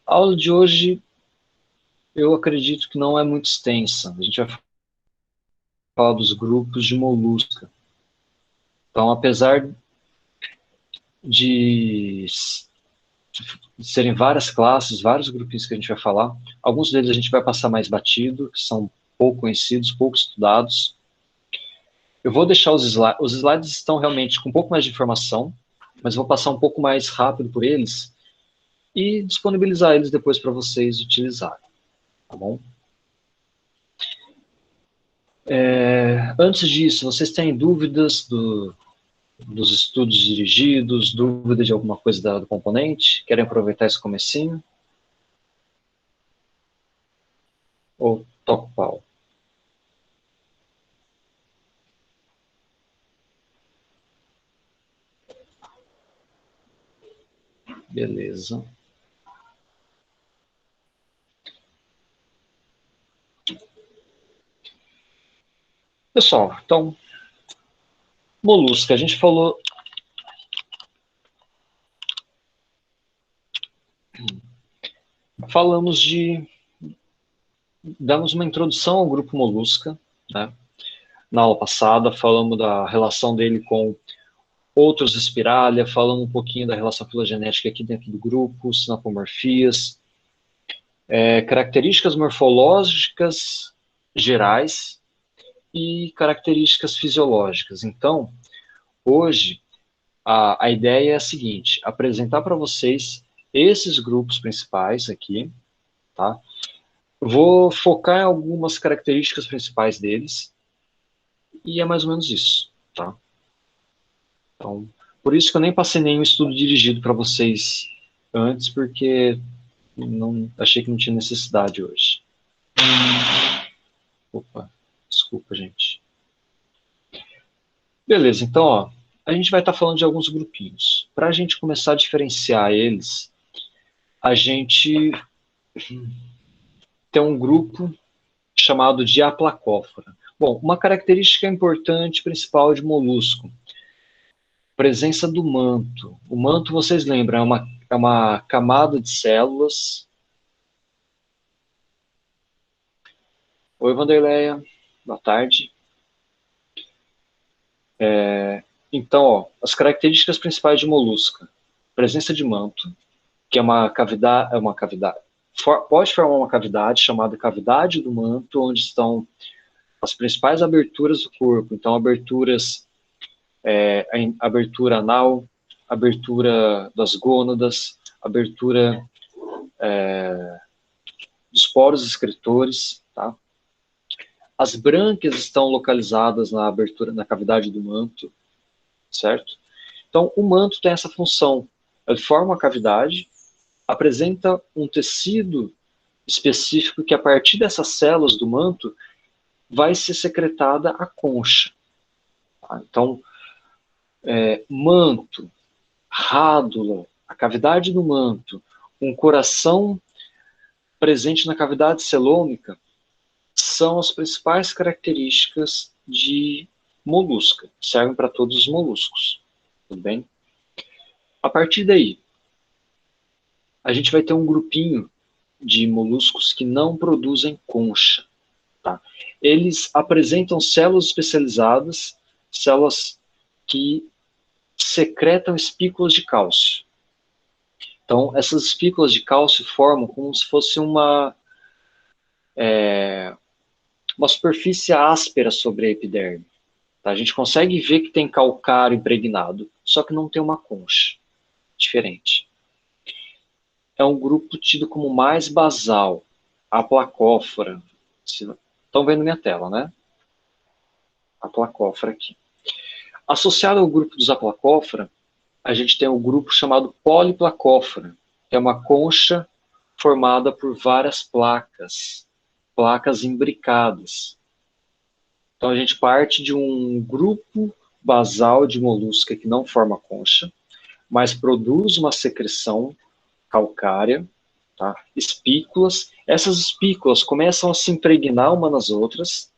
A aula de hoje, eu acredito que não é muito extensa. A gente vai falar dos grupos de molusca. Então, apesar de serem várias classes, vários grupinhos que a gente vai falar, alguns deles a gente vai passar mais batido, que são pouco conhecidos, pouco estudados. Eu vos slides. Os slides estão realmente com um pouco mais de informação, mas eu vou passar um pouco mais rápido por eles e disponibilizar eles depois para vocês utilizarem, tá bom? Antes disso, vocês têm dúvidas dos estudos dirigidos, dúvida de alguma coisa do componente? Querem aproveitar esse comecinho? Ou toco pau? Beleza. Pessoal, então, molusca, a gente damos uma introdução ao grupo molusca, né? Na aula passada, falamos da relação dele com outros Spiralia, falamos um pouquinho da relação filogenética aqui dentro do grupo, sinapomorfias, características morfológicas gerais e características fisiológicas. Então, hoje, a ideia é a seguinte, apresentar para vocês esses grupos principais aqui, tá? Vou focar em algumas características principais deles, e é mais ou menos isso, tá? Então, por isso que eu nem passei nenhum estudo dirigido para vocês antes, porque não, achei que não tinha necessidade hoje. Opa, desculpa, gente. Beleza, então, ó, a gente vai estar falando de alguns grupinhos. Para a gente começar a diferenciar eles, a gente tem um grupo chamado de aplacófora. Bom, uma característica importante principal de molusco, presença do manto. O manto, vocês lembram, é uma camada de células. Oi, Vanderleia, boa tarde. Então, ó, as características principais de molusca. Presença de manto, que é uma cavidade, pode formar uma cavidade chamada cavidade do manto, onde estão as principais aberturas do corpo. Então, abertura anal, abertura das gônadas, abertura dos poros excretores, tá? As brânquias estão localizadas na abertura, na cavidade do manto, certo? Então, o manto tem essa função. Ele forma a cavidade, apresenta um tecido específico que, a partir dessas células do manto, vai ser secretada a concha. Tá? Então, manto, rádula, a cavidade do manto, um coração presente na cavidade celômica, são as principais características de molusca, servem para todos os moluscos, tudo bem? A partir daí, a gente vai ter um grupinho de moluscos que não produzem concha, tá? Eles apresentam células especializadas, células que secretam espículas de cálcio. Então, essas espículas de cálcio formam como se fosse uma superfície áspera sobre a epiderme. Tá? A gente consegue ver que tem calcário impregnado, só que não tem uma concha. Diferente. É um grupo tido como mais basal, a placófora. Estão vendo minha tela, né? A placófora aqui. Associado ao grupo dos aplacófora, a gente tem um grupo chamado poliplacófora, que é uma concha formada por várias placas imbricadas. Então a gente parte de um grupo basal de molusca que não forma concha, mas produz uma secreção calcária, tá? Espículas. Essas espículas começam a se impregnar umas nas outras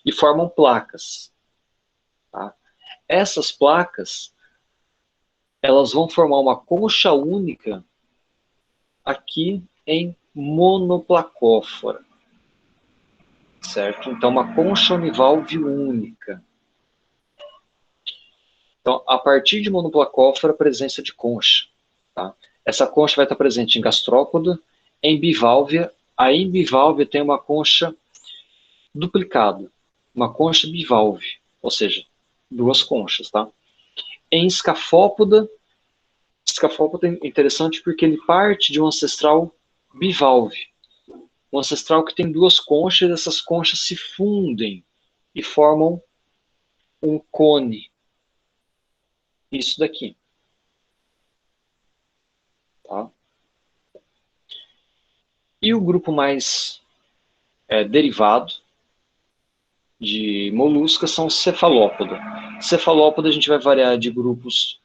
e formam placas. Tá? Essas placas, elas vão formar uma concha única aqui em monoplacófora, certo? Então, uma concha univalve única. Então, a partir de monoplacófora, a presença de concha. Tá? Essa concha vai estar presente em gastrópoda, em biválvia. A biválvia tem uma concha duplicada, uma concha bivalve, ou seja, duas conchas. Tá? Em escafópoda é interessante porque ele parte de um ancestral bivalve. Um ancestral que tem duas conchas, e essas conchas se fundem e formam um cone. Isso daqui. Tá? E o grupo mais derivado de moluscas são cefalópoda. Cefalópoda a gente vai variar de grupos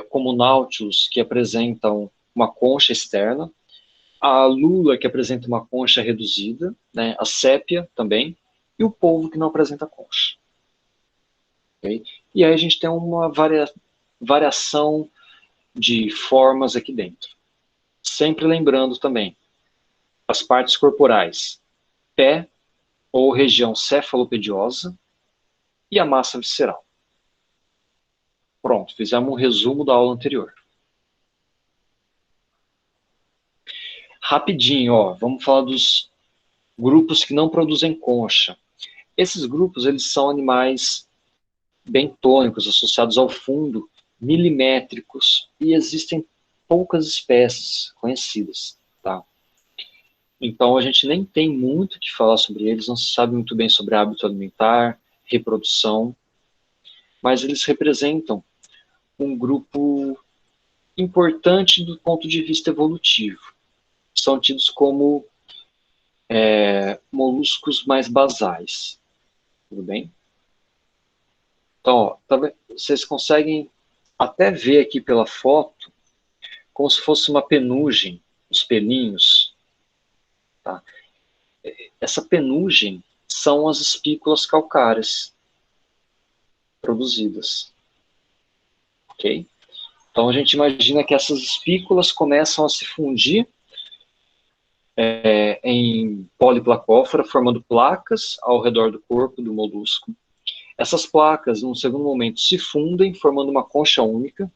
como Nautilus, que apresentam uma concha externa, a lula, que apresenta uma concha reduzida, né? A sépia também, e o polvo, que não apresenta concha. Okay? E aí a gente tem uma variação de formas aqui dentro. Sempre lembrando também, as partes corporais, pé ou região cefalopediosa e a massa visceral. Pronto, fizemos um resumo da aula anterior. Rapidinho, ó, vamos falar dos grupos que não produzem concha. Esses grupos, eles são animais bentônicos, associados ao fundo, milimétricos, e existem poucas espécies conhecidas. Tá? Então, a gente nem tem muito o que falar sobre eles, não se sabe muito bem sobre hábito alimentar, reprodução, mas eles representam um grupo importante do ponto de vista evolutivo. São tidos como moluscos mais basais. Tudo bem? Então, ó, vocês conseguem até ver aqui pela foto como se fosse uma penugem, os pelinhos. Tá? Essa penugem são as espículas calcárias produzidas. Ok? Então a gente imagina que essas espículas começam a se fundir em poliplacófora, formando placas ao redor do corpo do molusco. Essas placas, num segundo momento, se fundem, formando uma concha única,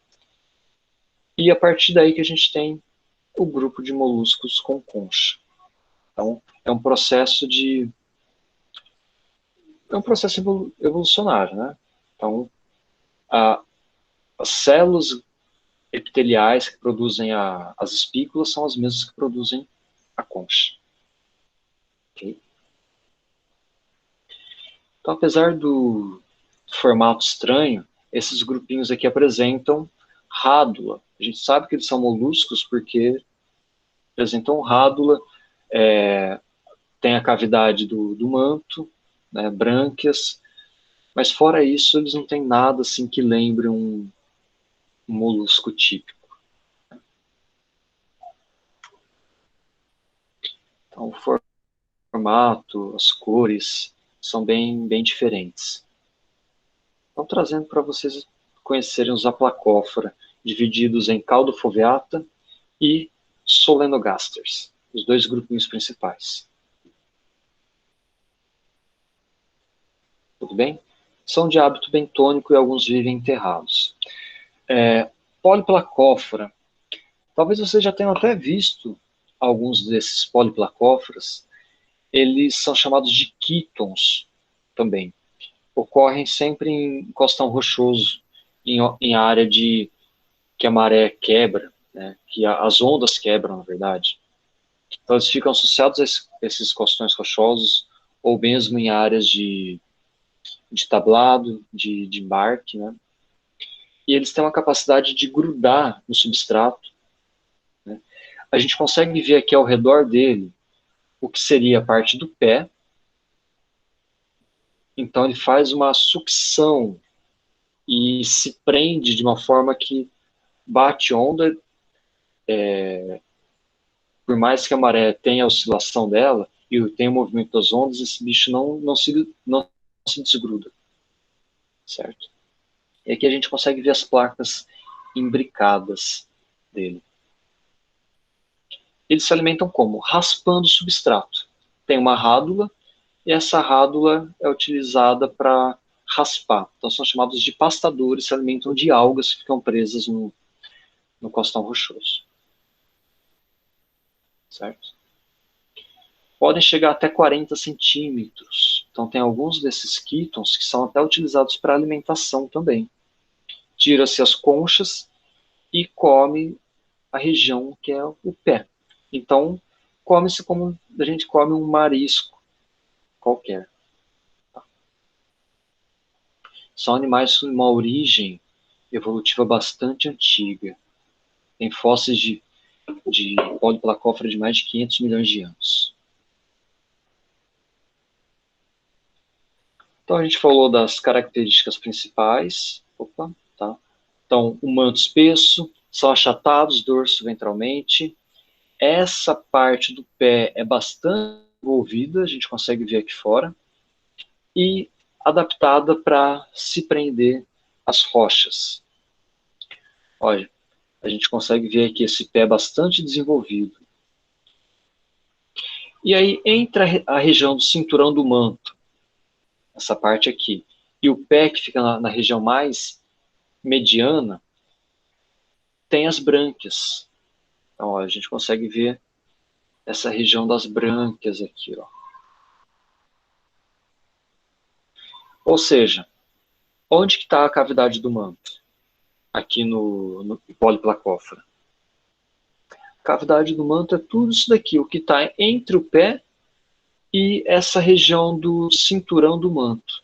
e a partir daí que a gente tem o grupo de moluscos com concha. Então, é um processo evolucionário, né? Então, as células epiteliais que produzem as espículas são as mesmas que produzem a concha. Okay? Então, apesar do formato estranho, esses grupinhos aqui apresentam rádula. A gente sabe que eles são moluscos porque apresentam rádula, tem a cavidade do manto, né, brânquias, mas fora isso eles não têm nada assim que lembre um molusco típico. Então, o formato, as cores são bem diferentes. Então, trazendo para vocês conhecerem os aplacófora, divididos em caudofoveata e solenogasters, os dois grupinhos principais. Tudo bem? São de hábito bentônico e alguns vivem enterrados. Poliplacófora. Talvez você já tenha até visto alguns desses poliplacóforas. Eles são chamados de quítons também. Ocorrem sempre em costão rochoso, em área que a maré quebra, né? Que as ondas quebram, na verdade. Então, eles ficam associados a esses costões rochosos, ou mesmo em áreas de tablado, de embarque, né? E eles têm uma capacidade de grudar no substrato. Né? A gente consegue ver aqui ao redor dele o que seria a parte do pé. Então, ele faz uma sucção e se prende de uma forma que bate onda, por mais que a maré tenha a oscilação dela e tenha o movimento das ondas, esse bicho não se desgruda, certo? E aqui a gente consegue ver as placas imbricadas dele. eles se alimentam como? Raspando o substrato. Tem uma rádula, e essa rádula é utilizada para raspar. Então são chamados de pastadores, se alimentam de algas que ficam presas no costão rochoso. Certo? Podem chegar até 40 centímetros. Então tem alguns desses quítons que são até utilizados para alimentação também. Tira-se as conchas e come a região que é o pé. Então, come-se como a gente come um marisco qualquer. São animais com uma origem evolutiva bastante antiga. Tem fósseis de Polyplacófora de mais de 500 milhões de anos. Então, a gente falou das características principais. Opa, tá. Então, o manto espesso, são achatados dorso ventralmente. Essa parte do pé é bastante envolvida, a gente consegue ver aqui fora, e adaptada para se prender às rochas. Olha, a gente consegue ver aqui esse pé bastante desenvolvido. E aí, entre a região do cinturão do manto, essa parte aqui, e o pé que fica na região mais mediana, tem as brânquias. Então, ó, a gente consegue ver essa região das brânquias aqui, ó. Ou seja, onde que está a cavidade do manto? Aqui no Polyplacófora. A cavidade do manto é tudo isso daqui, o que está entre o pé e essa região do cinturão do manto.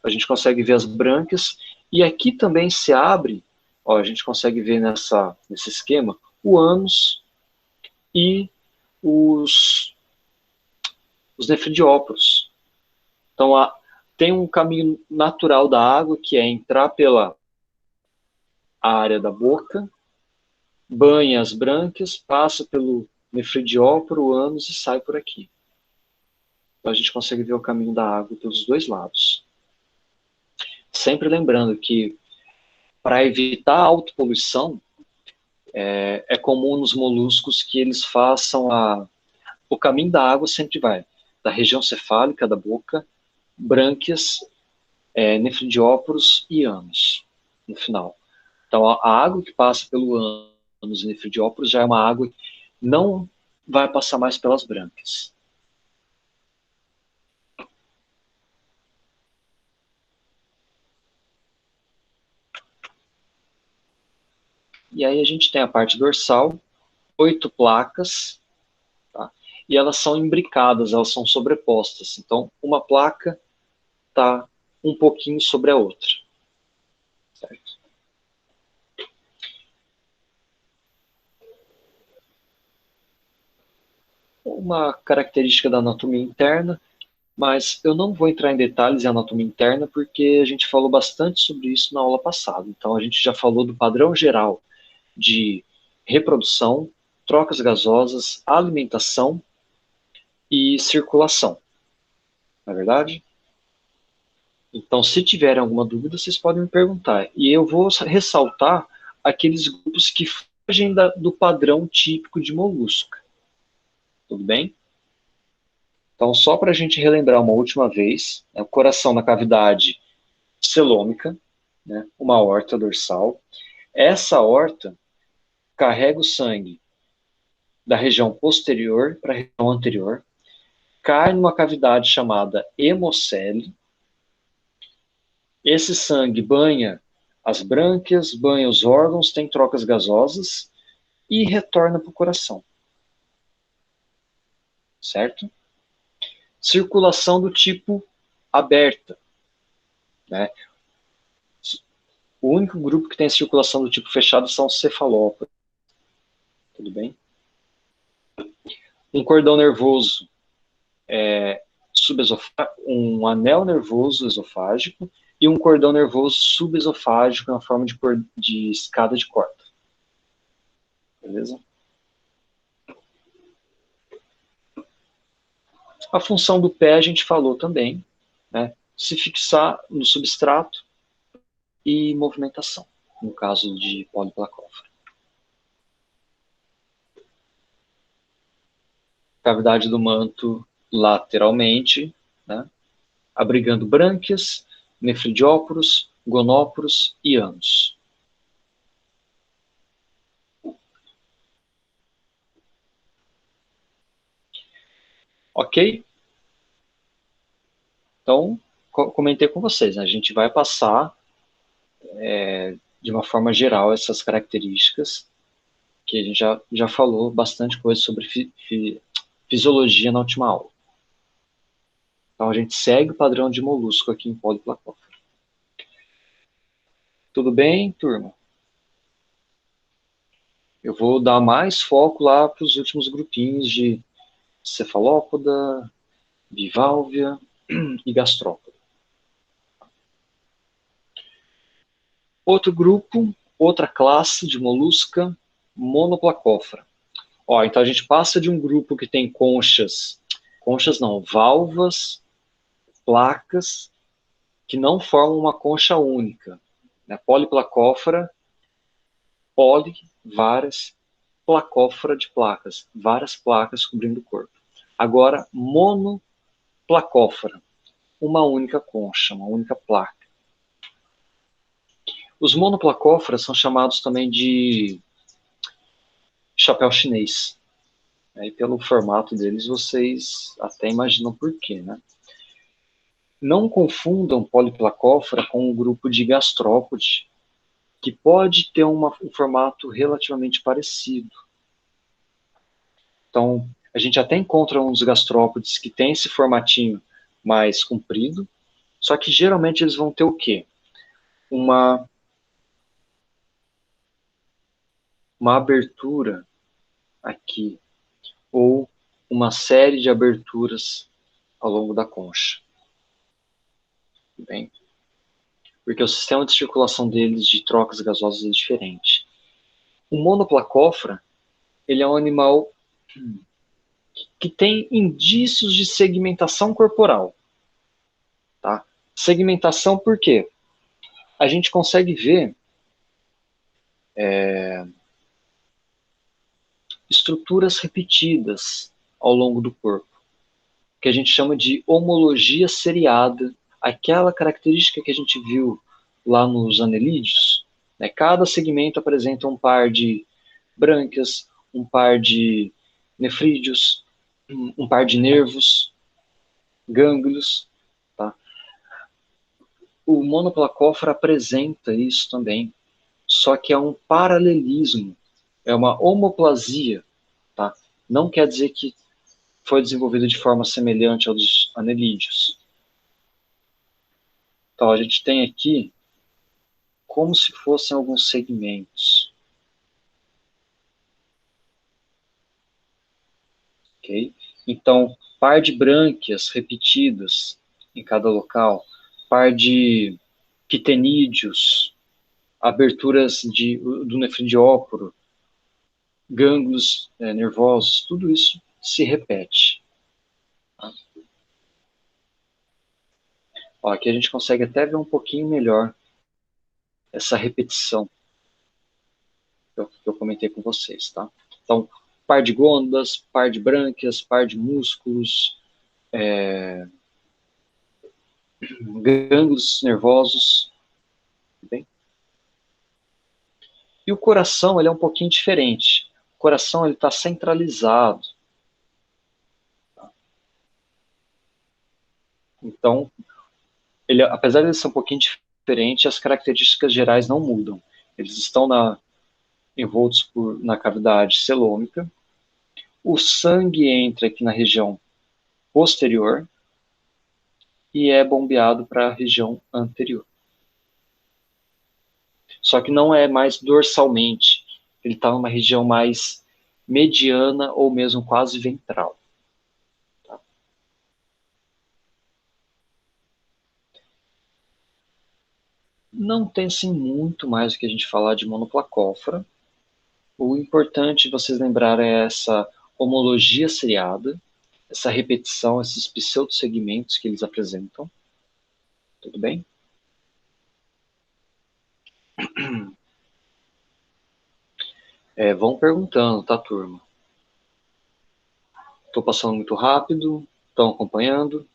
A gente consegue ver as brânquias, e aqui também se abre, ó, a gente consegue ver nesse esquema, o ânus e os nefridióporos. Então, tem um caminho natural da água, que é entrar pela área da boca, banha as brânquias, passa pelo nefridióporo, o ânus e sai por aqui. Então, a gente consegue ver o caminho da água pelos dois lados. Sempre lembrando que, para evitar a autopoluição, é comum nos moluscos que eles façam o caminho da água sempre vai da região cefálica da boca, brânquias, nefridióporos e ânus, no final. Então, a água que passa pelo ânus e nefridióporos já é uma água que não vai passar mais pelas brânquias. E aí a gente tem a parte dorsal, 8 placas, tá? E elas são imbricadas, elas são sobrepostas. Então, uma placa está um pouquinho sobre a outra. Certo? Uma característica da anatomia interna, mas eu não vou entrar em detalhes em anatomia interna porque a gente falou bastante sobre isso na aula passada. Então, a gente já falou do padrão geral de reprodução, trocas gasosas, alimentação e circulação. Não é verdade? Então, se tiverem alguma dúvida, vocês podem me perguntar. E eu vou ressaltar aqueles grupos que fogem do padrão típico de molusco. Tudo bem? Então, só para a gente relembrar uma última vez, o coração na cavidade celômica, né, uma aorta dorsal. Essa aorta carrega o sangue da região posterior para a região anterior, cai numa cavidade chamada hemocele. Esse sangue banha as brânquias, banha os órgãos, tem trocas gasosas e retorna para o coração. Certo? Circulação do tipo aberta. Né? O único grupo que tem circulação do tipo fechado são os cefalópodes. Tudo bem? Um cordão nervoso um anel nervoso esofágico e um cordão nervoso subesofágico na forma de escada de corda. Beleza? A função do pé a gente falou também, né? Se fixar no substrato e movimentação, no caso de Polyplacófora. cavidade do manto lateralmente, né, abrigando brânquias, nefridióporos, gonóporos e ânus. Ok? Então, comentei com vocês, né? A gente vai passar de uma forma geral essas características, que a gente já falou bastante coisa sobre fisiologia na última aula. Então, a gente segue o padrão de molusco aqui em Polyplacóptero. Tudo bem, turma? Eu vou dar mais foco lá para os últimos grupinhos de cefalópoda, bivalvia e gastrópoda. Outro grupo, outra classe de molusca, monoplacófora. Ó, então a gente passa de um grupo que tem conchas não, valvas, placas, que não formam uma concha única. Né? Poliplacófora, poli, várias, placófora de placas, várias placas cobrindo o corpo. Agora, monoplacófora, uma única concha, uma única placa. Os monoplacóforas são chamados também de chapéu chinês. E pelo formato deles, vocês até imaginam por quê, né? Não confundam Polyplacóphora com um grupo de gastrópode, que pode ter um formato relativamente parecido. Então, a gente até encontra uns gastrópodes que têm esse formatinho mais comprido, só que geralmente eles vão ter o quê? Uma abertura aqui, ou uma série de aberturas ao longo da concha. Bem, porque o sistema de circulação deles de trocas gasosas é diferente. O monoplacófora, ele é um animal que tem indícios de segmentação corporal. Tá? Segmentação por quê? A gente consegue ver estruturas repetidas ao longo do corpo, que a gente chama de homologia seriada, aquela característica que a gente viu lá nos anelídeos. Né? Cada segmento apresenta um par de brânquias, um par de nefrídeos, um par de nervos, gânglios. Tá? O monoplacófora apresenta isso também, só que é um paralelismo, é uma homoplasia. Tá? Não quer dizer que foi desenvolvido de forma semelhante ao dos anelídeos. Então, a gente tem aqui como se fossem alguns segmentos. Okay? Então, par de brânquias repetidas em cada local, par de quitenídeos, aberturas do nefridióporo, gânglios nervosos, tudo isso se repete. Ó, aqui a gente consegue até ver um pouquinho melhor essa repetição que eu comentei com vocês, tá? Então, par de gônadas, par de brânquias, par de músculos, gânglios nervosos, bem? E o coração, ele é um pouquinho diferente. O coração, ele está centralizado. Tá? Então, ele, apesar de ser um pouquinho diferente, as características gerais não mudam. Eles estão envoltos na cavidade celômica. O sangue entra aqui na região posterior e é bombeado para a região anterior. Só que não é mais dorsalmente. Ele está numa região mais mediana ou mesmo quase ventral. Tá? Não tem assim muito mais do que a gente falar de monoplacófora. O importante vocês lembrarem é essa homologia seriada, essa repetição, esses pseudosegmentos que eles apresentam. Tudo bem? Vão perguntando, tá, turma? Estou passando muito rápido, estão acompanhando?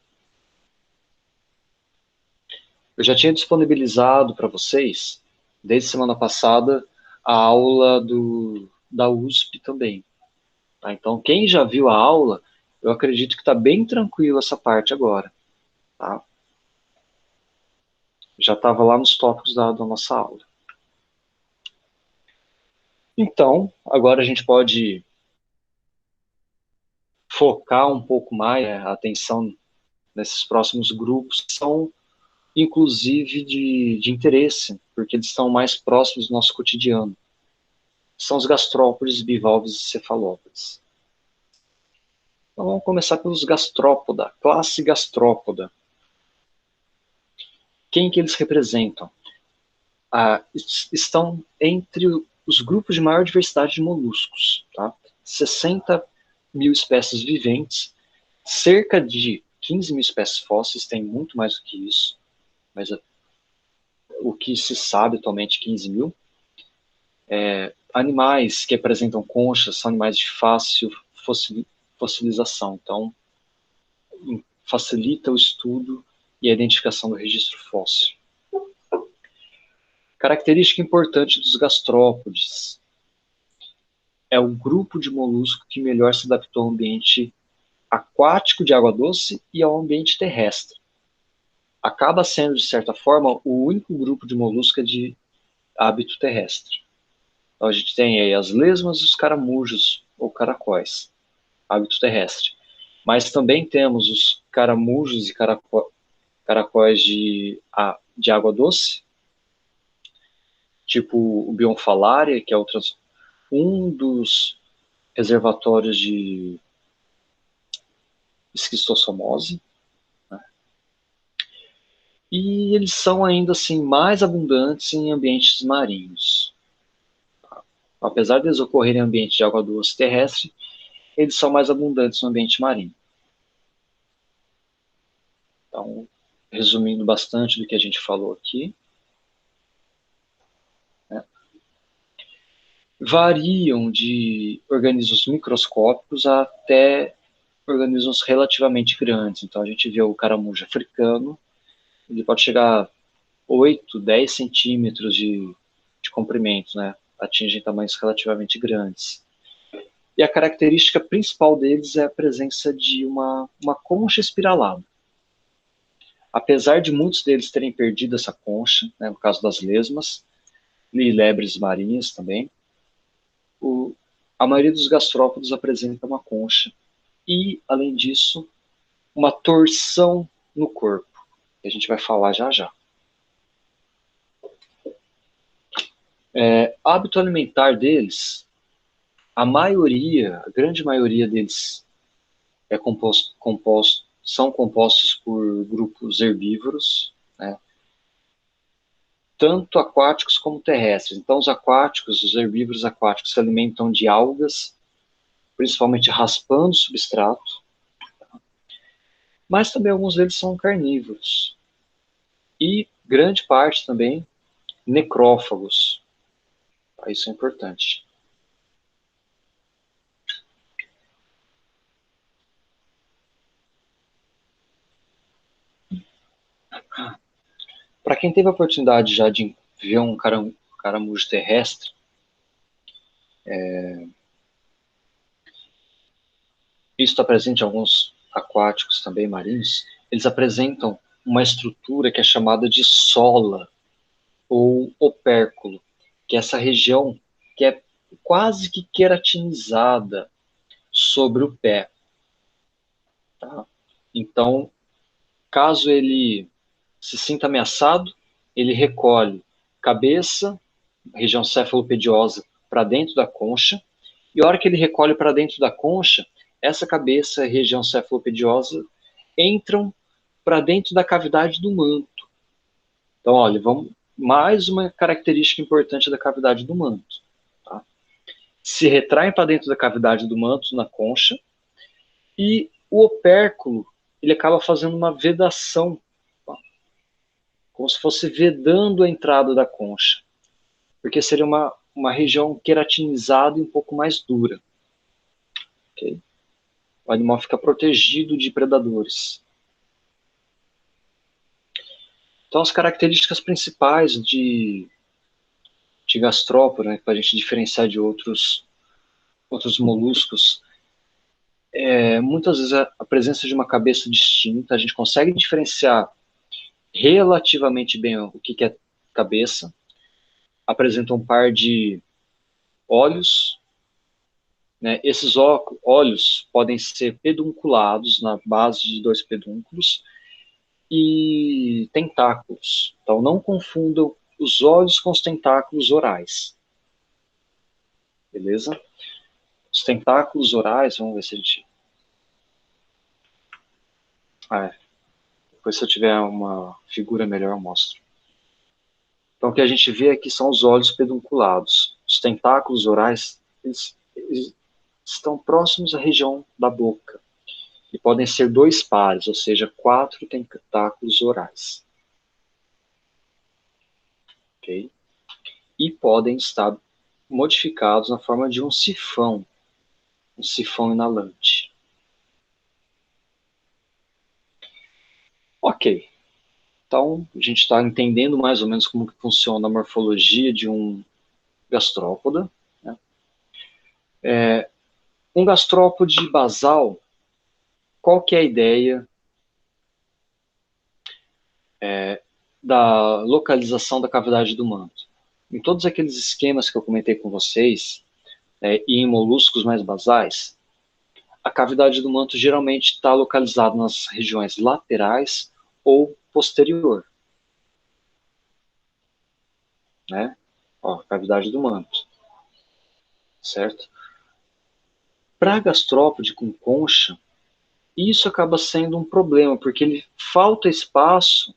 Eu já tinha disponibilizado para vocês, desde semana passada, a aula da USP também. Tá? Então, quem já viu a aula, eu acredito que está bem tranquilo essa parte agora. Tá? Já estava lá nos tópicos da nossa aula. Então, agora a gente pode focar um pouco mais a atenção nesses próximos grupos, que são, inclusive, de interesse, porque eles estão mais próximos do nosso cotidiano. São os gastrópodes, bivalves e cefalópodes. Então, vamos começar pelos gastrópoda, classe gastrópoda. Quem que eles representam? Estão entre os grupos de maior diversidade de moluscos. Tá? 60 mil espécies viventes, cerca de 15 mil espécies fósseis, tem muito mais do que isso, mas o que se sabe atualmente, 15 mil. Animais que apresentam conchas são animais de fácil fossilização, então facilita o estudo e a identificação do registro fóssil. Característica importante dos gastrópodes é o grupo de molusco que melhor se adaptou ao ambiente aquático de água doce e ao ambiente terrestre. Acaba sendo, de certa forma, o único grupo de molusco de hábito terrestre. Então, a gente tem aí as lesmas e os caramujos, ou caracóis, hábito terrestre. Mas também temos os caramujos e caracóis de água doce, tipo o Bionfalaria, que é um dos reservatórios de esquistossomose, né? E eles são ainda assim mais abundantes em ambientes marinhos. Apesar de eles ocorrerem em ambiente de água doce terrestre, eles são mais abundantes no ambiente marinho. Então, resumindo bastante do que a gente falou aqui, né? Variam de organismos microscópicos até organismos relativamente grandes. Então, a gente vê o caramujo africano, ele pode chegar a 8, 10 centímetros de comprimento, né? Atingem tamanhos relativamente grandes. E a característica principal deles é a presença de uma concha espiralada. Apesar de muitos deles terem perdido essa concha, né, no caso das lesmas, e lebres marinhas também, a maioria dos gastrópodes apresenta uma concha e, além disso, uma torção no corpo, que a gente vai falar já já. Hábito alimentar deles, a grande maioria deles são compostos por grupos herbívoros, né, tanto aquáticos como terrestres. Então, os herbívoros aquáticos se alimentam de algas, principalmente raspando o substrato, mas também alguns deles são carnívoros. E grande parte também necrófagos. Isso é importante. Para quem teve a oportunidade já de ver um caramujo terrestre, isso está presente em alguns aquáticos também marinhos, eles apresentam uma estrutura que é chamada de sola, ou opérculo, que é essa região que é quase que queratinizada sobre o pé. Tá? Então, caso ele se sinta ameaçado, ele recolhe cabeça, região cefalopediosa, para dentro da concha, e a hora que ele recolhe para dentro da concha, essa cabeça e região cefalopediosa entram para dentro da cavidade do manto. Então, olha, mais uma característica importante da cavidade do manto. Tá? Se retraem para dentro da cavidade do manto, na concha, e o opérculo, ele acaba fazendo uma vedação, tá? Como se fosse vedando a entrada da concha, porque seria uma região queratinizada e um pouco mais dura. Okay? O animal fica protegido de predadores. Então, as características principais de gastrópode, né, para a gente diferenciar de outros moluscos, muitas vezes a presença de uma cabeça distinta, a gente consegue diferenciar relativamente bem o que é cabeça, apresenta um par de olhos, né? Esses olhos podem ser pedunculados na base de 2 pedúnculos e tentáculos. Então não confundam os olhos com os tentáculos orais. Beleza? Os tentáculos orais, vamos ver se a gente... depois se eu tiver uma figura melhor eu mostro. Então o que a gente vê aqui são os olhos pedunculados. Os tentáculos orais, eles estão próximos à região da boca. E podem ser 2 pares, ou seja, 4 tentáculos orais. Ok? E podem estar modificados na forma de um sifão inalante. Ok. Então, a gente está entendendo mais ou menos como que funciona a morfologia de um gastrópoda. Né? Um gastrópode basal, qual que é a ideia da localização da cavidade do manto? Em todos aqueles esquemas que eu comentei com vocês, e em moluscos mais basais, a cavidade do manto geralmente está localizada nas regiões laterais ou posterior. Né? Ó, cavidade do manto. Certo? Para gastrópode com concha, isso acaba sendo um problema, porque ele falta espaço.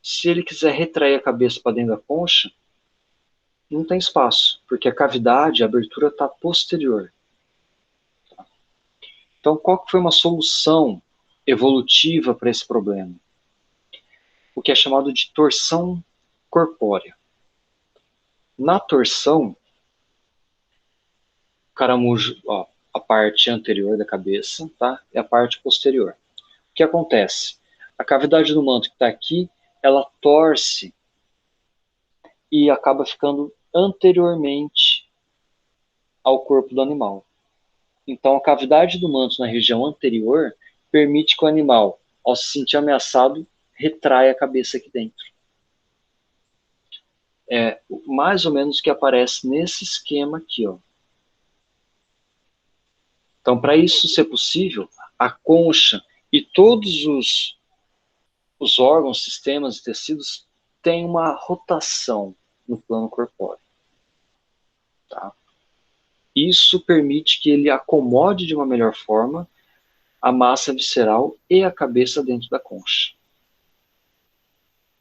Se ele quiser retrair a cabeça para dentro da concha, não tem espaço, porque a cavidade, a abertura está posterior. Então, qual que foi uma solução evolutiva para esse problema? O que é chamado de torção corpórea. Na torção, o caramujo, ó, a parte anterior da cabeça, tá? E a parte posterior. O que acontece? A cavidade do manto que está aqui, ela torce e acaba ficando anteriormente ao corpo do animal. Então, a cavidade do manto na região anterior permite que o animal, ao se sentir ameaçado, retraia a cabeça aqui dentro. É mais ou menos o que aparece nesse esquema aqui, ó. Então, para isso ser possível, a concha e todos os órgãos, sistemas e tecidos têm uma rotação no plano corpóreo. Tá? Isso permite que ele acomode de uma melhor forma a massa visceral e a cabeça dentro da concha.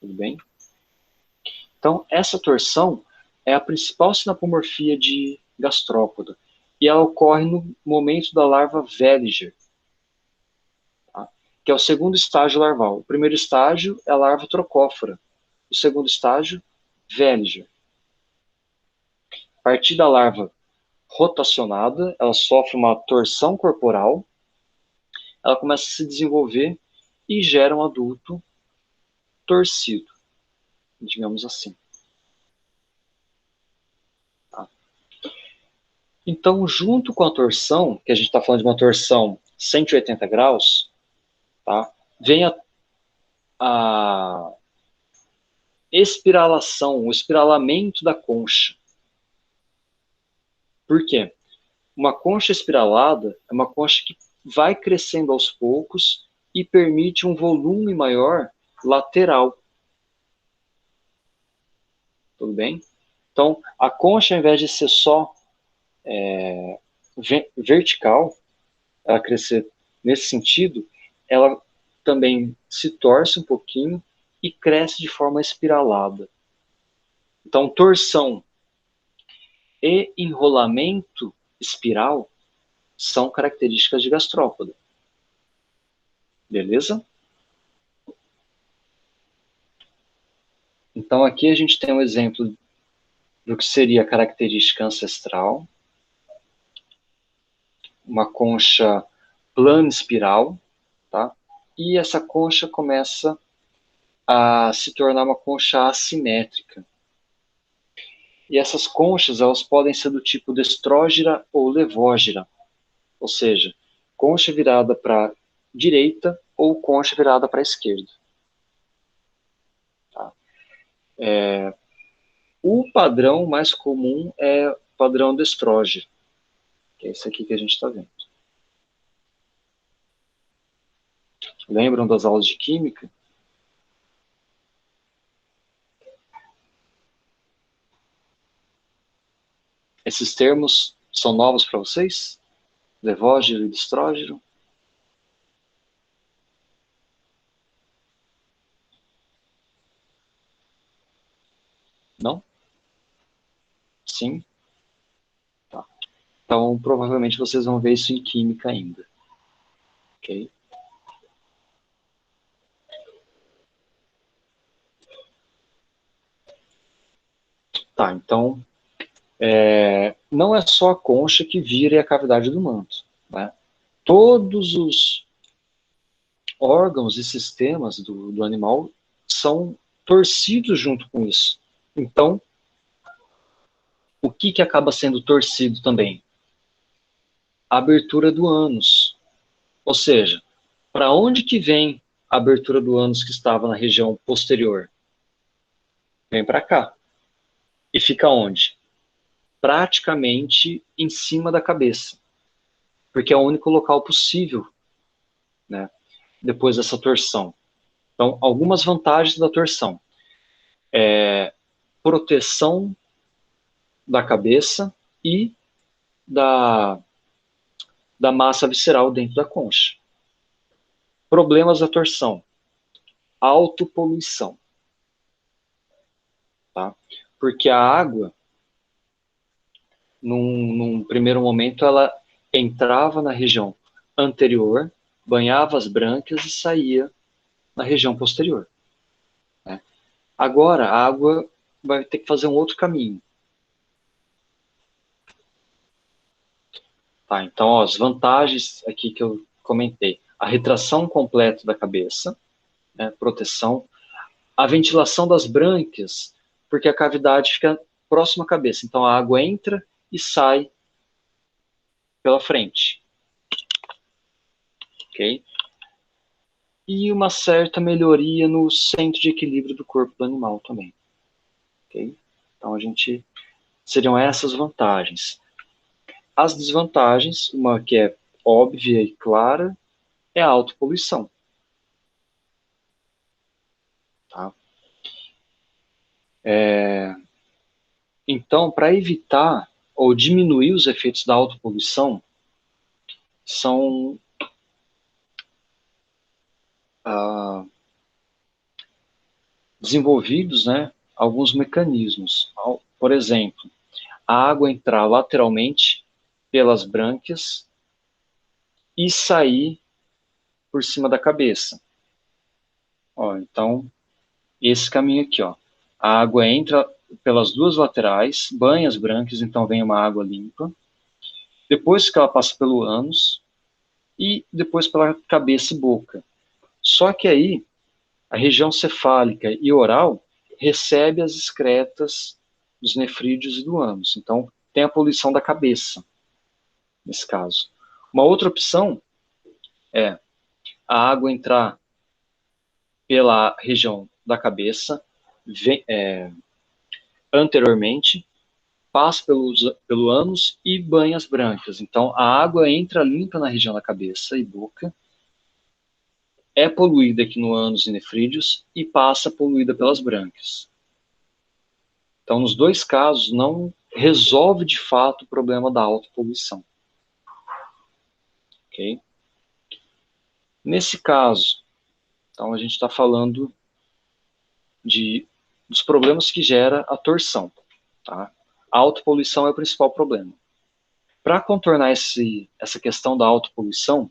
Tudo bem? Então, essa torção é a principal sinapomorfia de gastrópoda. E ela ocorre no momento da larva Veliger, tá? Que é o segundo estágio larval. O primeiro estágio é a larva trocófora. O segundo estágio, Veliger. A partir da larva rotacionada, ela sofre uma torção corporal, ela começa a se desenvolver e gera um adulto torcido, digamos assim. Tá? Então, junto com a torção, que a gente está falando de uma torção 180 graus, tá? Vem a espiralação, o espiralamento da concha. Por quê? Uma concha espiralada é uma concha que vai crescendo aos poucos e permite um volume maior lateral. Tudo bem? Então, a concha, ao invés de ser só vertical, ela crescer nesse sentido, ela também se torce um pouquinho e cresce de forma espiralada. Então, torção e enrolamento espiral são características de gastrópoda. Beleza? Então, aqui a gente tem um exemplo do que seria a característica ancestral. Uma concha plana espiral, tá? E essa concha começa a se tornar uma concha assimétrica. E essas conchas, elas podem ser do tipo destrógira ou levógira, ou seja, concha virada para a direita ou concha virada para a esquerda. Tá? O padrão mais comum é o padrão destrógiro, que é esse aqui que a gente está vendo. Lembram das aulas de química? Esses termos são novos para vocês? Levógiro e destrógiro? Não? Sim? Tá. Então, provavelmente vocês vão ver isso em química ainda. Ok? Tá, então, não é só a concha que vira a cavidade do manto. Né? Todos os órgãos e sistemas do animal são torcidos junto com isso. Então, o que acaba sendo torcido também? A abertura do ânus. Ou seja, para onde que vem a abertura do ânus que estava na região posterior? Vem para cá. E fica onde? Praticamente em cima da cabeça. Porque é o único local possível, né, depois dessa torção. Então, algumas vantagens da torção. Proteção da cabeça e da, da massa visceral dentro da concha. Problemas da torção. Autopoluição. Tá? Porque a água, num primeiro momento, ela entrava na região anterior, banhava as brânquias e saía na região posterior. Né? Agora, a água vai ter que fazer um outro caminho. Tá? Então, ó, as vantagens aqui que eu comentei. A retração completa da cabeça, né, proteção. A ventilação das brânquias, porque a cavidade fica próxima à cabeça. Então, a água entra e sai pela frente. Ok? E uma certa melhoria no centro de equilíbrio do corpo do animal também. Ok? Então, seriam essas vantagens. As desvantagens, uma que é óbvia e clara, é a autopoluição. Tá? Então, para evitar ou diminuir os efeitos da autopoluição, são desenvolvidos, né, alguns mecanismos. Por exemplo, a água entrar lateralmente pelas brânquias e sair por cima da cabeça. Ó, então, esse caminho aqui, ó. A água entra pelas duas laterais, banha as brânquias, então vem uma água limpa. Depois que ela passa pelo ânus e depois pela cabeça e boca. Só que aí, a região cefálica e oral recebe as excretas dos nefrídeos e do ânus. Então, tem a poluição da cabeça, nesse caso. Uma outra opção é a água entrar pela região da cabeça, anteriormente, passa pelo ânus e banha as brânquias. Então, a água entra limpa na região da cabeça e boca, é poluída aqui no ânus e nefrídeos e passa poluída pelas brânquias. Então, nos dois casos, não resolve de fato o problema da autopoluição. Ok? Nesse caso, então a gente está falando dos problemas que gera a torção. Tá? A autopoluição é o principal problema. Para contornar essa questão da autopoluição,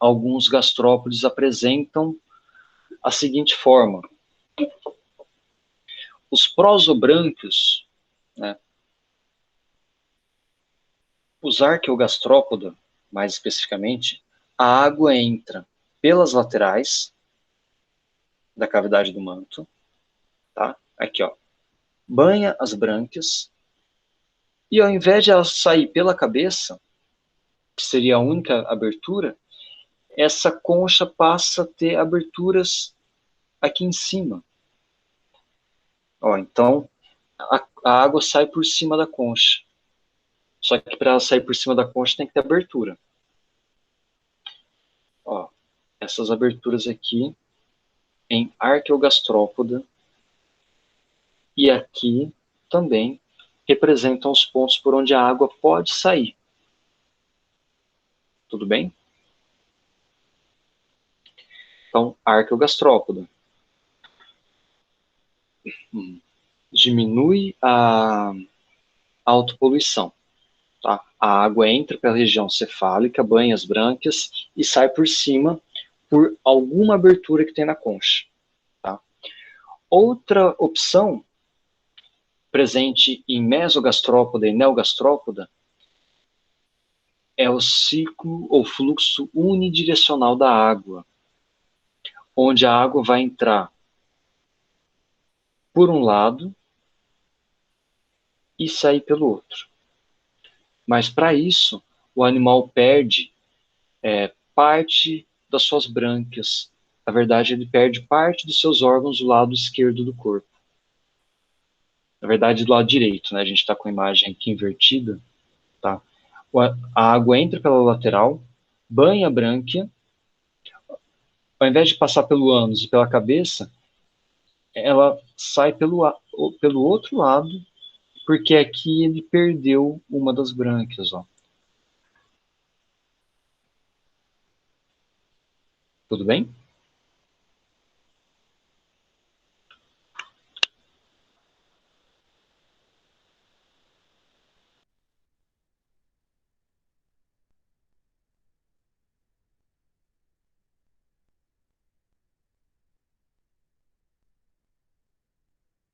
alguns gastrópodes apresentam a seguinte forma. Os prosobrânquios, né, os arqueogastrópoda, mais especificamente, a água entra pelas laterais da cavidade do manto, tá? Aqui, ó. Banha as brânquias e ao invés de ela sair pela cabeça, que seria a única abertura, essa concha passa a ter aberturas aqui em cima. Ó, então, a água sai por cima da concha. Só que para ela sair por cima da concha tem que ter abertura. Ó, essas aberturas aqui em arqueogastrópoda e aqui também representam os pontos por onde a água pode sair. Tudo bem? Então, arqueogastrópoda. Diminui a autopoluição. Tá? A água entra pela região cefálica, banha as brânquias e sai por cima por alguma abertura que tem na concha. Tá? Outra opção, presente em mesogastrópoda e neogastrópoda, é o ciclo ou fluxo unidirecional da água, onde a água vai entrar por um lado e sair pelo outro. Mas para isso, o animal perde parte das suas brânquias. Na verdade, ele perde parte dos seus órgãos do lado esquerdo do corpo. Na verdade, do lado direito, né? A gente está com a imagem aqui invertida, tá? A água entra pela lateral, banha a brânquia, ao invés de passar pelo ânus e pela cabeça, ela sai pelo outro lado, porque aqui ele perdeu uma das brânquias, ó. Tudo bem?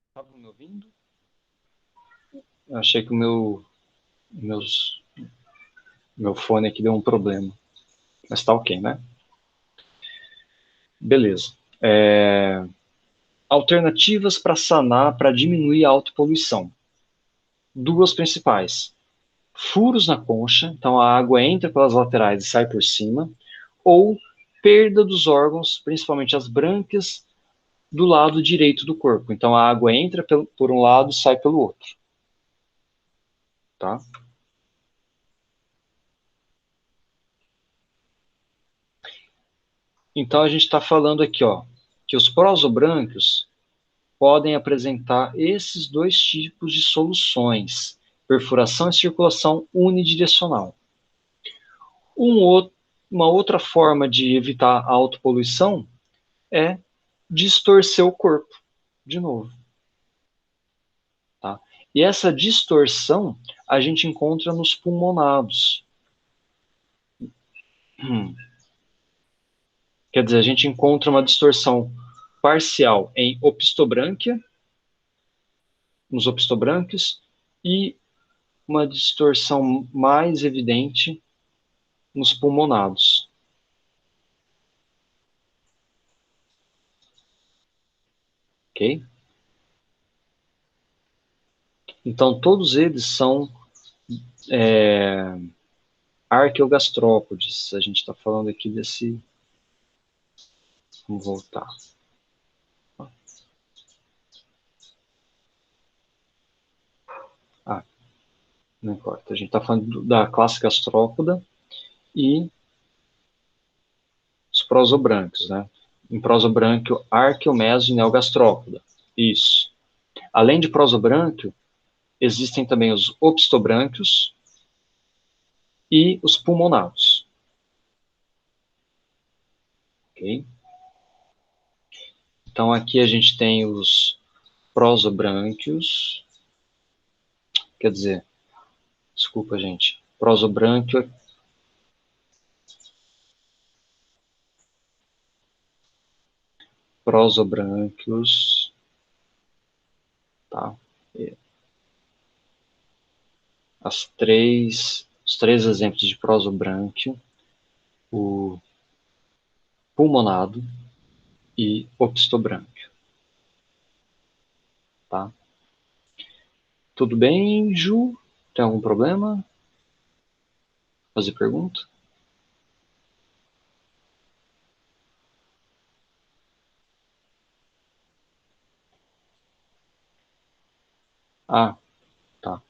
Estava me ouvindo? Eu achei que meu fone aqui deu um problema. Mas tá ok, né? Beleza. Alternativas para sanar, para diminuir a autopoluição. Duas principais. Furos na concha, então a água entra pelas laterais e sai por cima, ou perda dos órgãos, principalmente as brânquias, do lado direito do corpo. Então a água entra por um lado e sai pelo outro. Tá? Então a gente está falando aqui, ó, que os prosobrânquios podem apresentar esses dois tipos de soluções: perfuração e circulação unidirecional. Uma outra forma de evitar a autopoluição é distorcer o corpo, de novo. Tá? E essa distorção a gente encontra nos pulmonados. Quer dizer, a gente encontra uma distorção parcial em opistobrânquia, nos opistobrânquios, e uma distorção mais evidente nos pulmonados. Ok? Então, todos eles são arqueogastrópodes. A gente está falando aqui desse... Vamos voltar. Não importa. A gente está falando da classe gastrópoda e os prosobrânquios, né? Em prosobrânquio, arqueo, meso e neogastrópoda. Isso. Além de prosobrânquio, existem também os opstobrânquios e os pulmonados. Ok? Então, aqui a gente tem os prosobrânquios. Quer dizer, desculpa, gente. Prosobrânquio. Prosobrânquios. Tá? Os três exemplos de prosobrânquio. o pulmonado e opistobranquio. Tá? Tudo bem, Ju? Tem algum problema? Fazer pergunta? Ah, tá.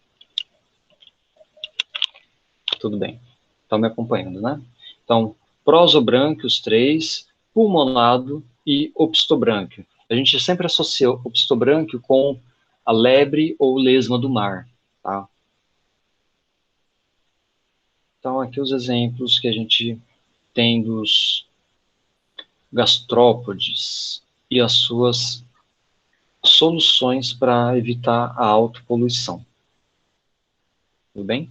Tudo bem. Estão me acompanhando, né? Então, prosobrânquio, os três, pulmonado e opistobranquio. A gente sempre associa o opistobranquio com a lebre ou lesma do mar, tá? Então, aqui os exemplos que a gente tem dos gastrópodes e as suas soluções para evitar a autopoluição. Tudo bem?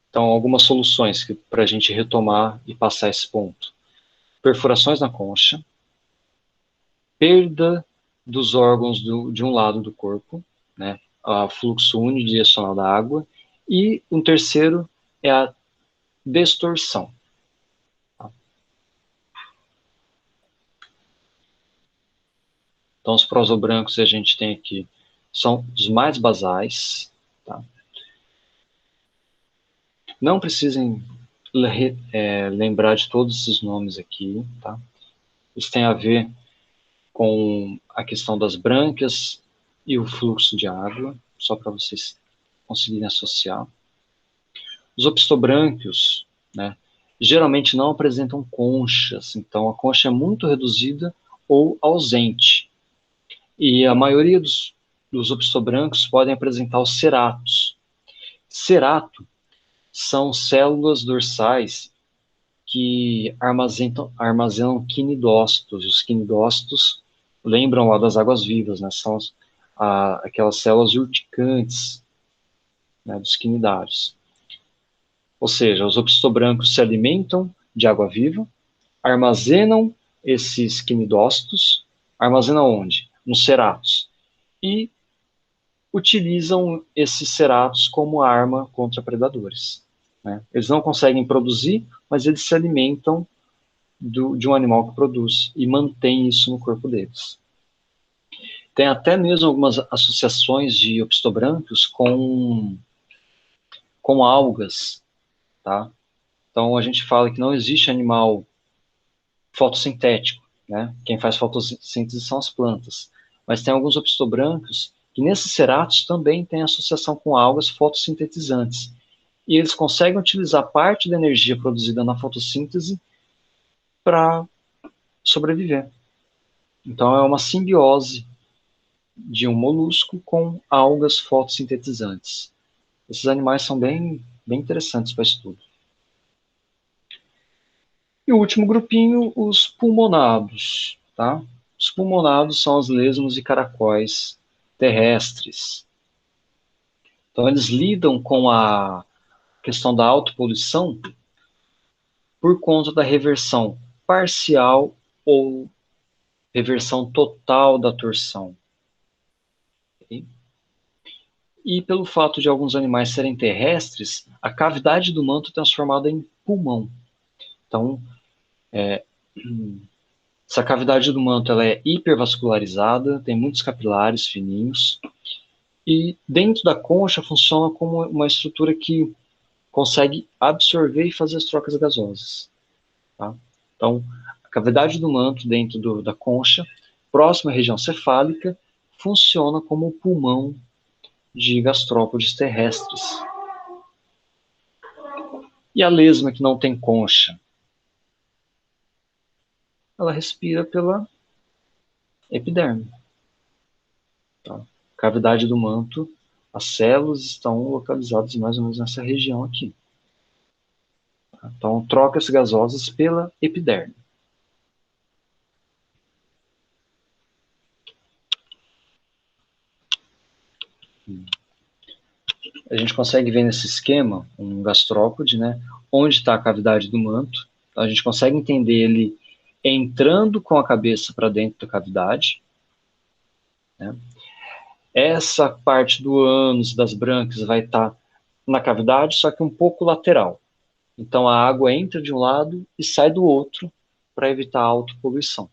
Então, algumas soluções para a gente retomar e passar esse ponto. Perfurações na concha, perda dos órgãos de um lado do corpo, né? O fluxo unidirecional da água. E um terceiro é a distorção. Tá? Então, os prosobrancos que a gente tem aqui são os mais basais. Tá? Não precisem lembrar de todos esses nomes aqui. Tá? Isso tem a ver com a questão das brânquias e o fluxo de água, só para vocês conseguirem associar. Os opistobranquios, né, geralmente não apresentam conchas, então a concha é muito reduzida ou ausente. E a maioria dos opistobranquios podem apresentar os ceratos. Cerato são células dorsais que armazenam quinidócitos. Os quinidócitos lembram lá das águas-vivas, né? São aquelas células urticantes, né, dos quinidários. Ou seja, os opistobranquios se alimentam de água viva, armazenam esses quinidócitos, armazenam onde? Nos ceratos. E utilizam esses ceratos como arma contra predadores. Né? Eles não conseguem produzir, mas eles se alimentam de um animal que produz e mantém isso no corpo deles. Tem até mesmo algumas associações de opistobranquios com algas, tá? Então a gente fala que não existe animal fotossintético, né? Quem faz fotossíntese são as plantas. Mas tem alguns opistobranquios que nesses ceratos também tem associação com algas fotossintetizantes. E eles conseguem utilizar parte da energia produzida na fotossíntese para sobreviver. Então é uma simbiose de um molusco com algas fotossintetizantes. Esses animais são bem interessantes para estudo. E o último grupinho, os pulmonados. Tá? Os pulmonados são os lesmos e caracóis terrestres. Então, eles lidam com a questão da autopoluição por conta da reversão parcial ou reversão total da torção. Okay? E pelo fato de alguns animais serem terrestres, a cavidade do manto é transformada em pulmão. Então, essa cavidade do manto ela é hipervascularizada, tem muitos capilares fininhos, e dentro da concha funciona como uma estrutura que consegue absorver e fazer as trocas gasosas. Tá? Então, a cavidade do manto dentro da concha, próxima à região cefálica, funciona como o pulmão de gastrópodes terrestres. E a lesma que não tem concha? Ela respira pela epiderme. Tá? Cavidade do manto, as células estão localizadas mais ou menos nessa região aqui. Tá? Então, trocas gasosas pela epiderme. A gente consegue ver nesse esquema um gastrópode, né? Onde está a cavidade do manto. Então, a gente consegue entender ele entrando com a cabeça para dentro da cavidade. Né? Essa parte do ânus das brânquias vai estar na cavidade, só que um pouco lateral. Então a água entra de um lado e sai do outro para evitar a autopoluição.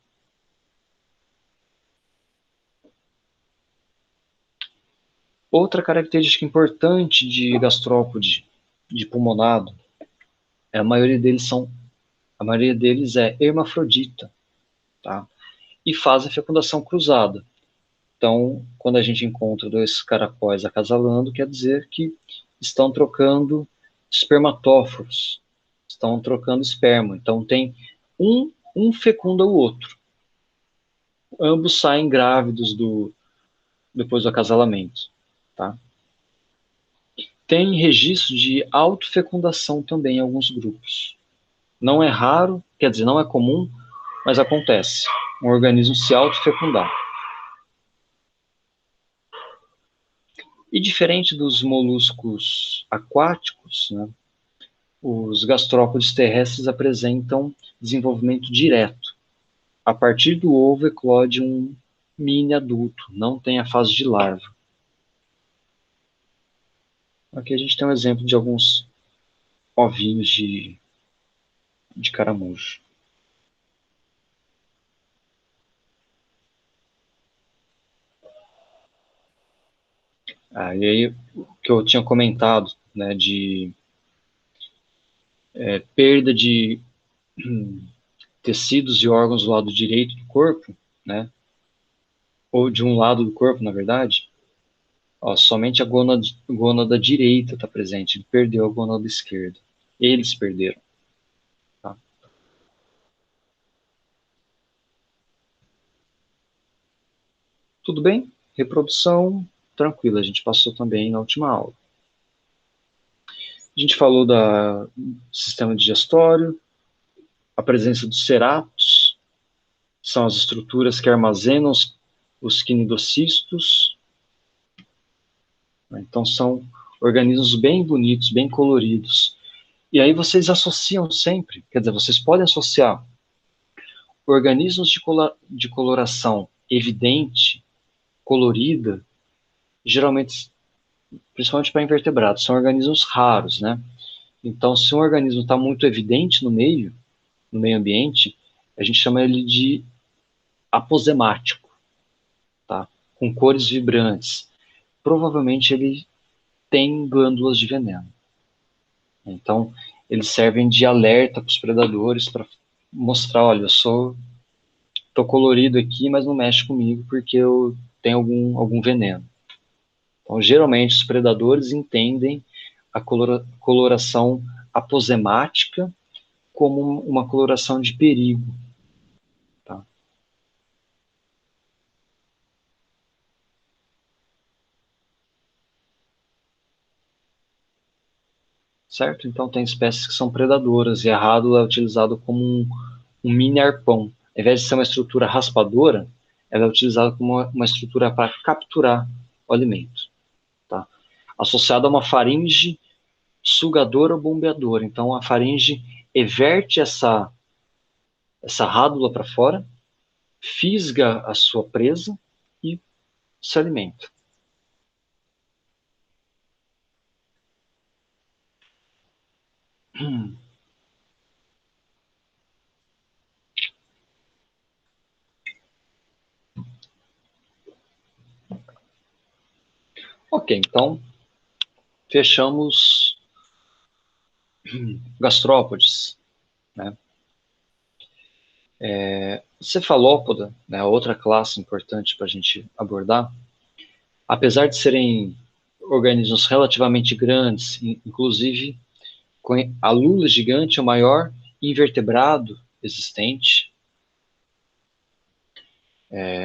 Outra característica importante de gastrópode, de pulmonado, é a maioria deles é hermafrodita, tá? E fazem fecundação cruzada. Então, quando a gente encontra dois caracóis acasalando, quer dizer que estão trocando espermatóforos, estão trocando esperma. Então, tem um fecunda o outro. Ambos saem grávidos depois do acasalamento, tá? Tem registro de autofecundação também em alguns grupos. Não é raro, quer dizer, não é comum, mas acontece. Um organismo se autofecundar. E diferente dos moluscos aquáticos, né, os gastrópodes terrestres apresentam desenvolvimento direto. A partir do ovo eclode um mini adulto, não tem a fase de larva. Aqui a gente tem um exemplo de alguns ovinhos de caramujo. E aí, o que eu tinha comentado, né, de perda de tecidos e órgãos do lado direito do corpo, né, ou de um lado do corpo, na verdade, ó, somente a gônada direita está presente, ele perdeu a gônada esquerda. Eles perderam. Tá? Tudo bem? Reprodução tranquila, a gente passou também na última aula. A gente falou do sistema digestório, a presença dos ceratos, são as estruturas que armazenam os quinidocistos. Então, são organismos bem bonitos, bem coloridos. E aí vocês associam sempre, quer dizer, vocês podem associar organismos de coloração evidente, colorida, geralmente, principalmente para invertebrados, são organismos raros, né? Então, se um organismo está muito evidente no meio ambiente, a gente chama ele de aposemático, tá? Com cores vibrantes. Provavelmente ele tem glândulas de veneno. Então, eles servem de alerta para os predadores para mostrar, olha, tô colorido aqui, mas não mexe comigo porque eu tenho algum veneno. Então, geralmente, os predadores entendem a coloração aposemática como uma coloração de perigo. Tá? Certo? Então, tem espécies que são predadoras e a rádula é utilizada como um mini arpão. Ao invés de ser uma estrutura raspadora, ela é utilizada como uma estrutura para capturar o alimento. Tá? Associada a uma faringe sugadora ou bombeadora. Então, a faringe everte essa rádula para fora, fisga a sua presa e se alimenta. Ok, então fechamos gastrópodes. Né? Cefalópoda, né, outra classe importante para a gente abordar, apesar de serem organismos relativamente grandes, inclusive a lula gigante é o maior invertebrado existente,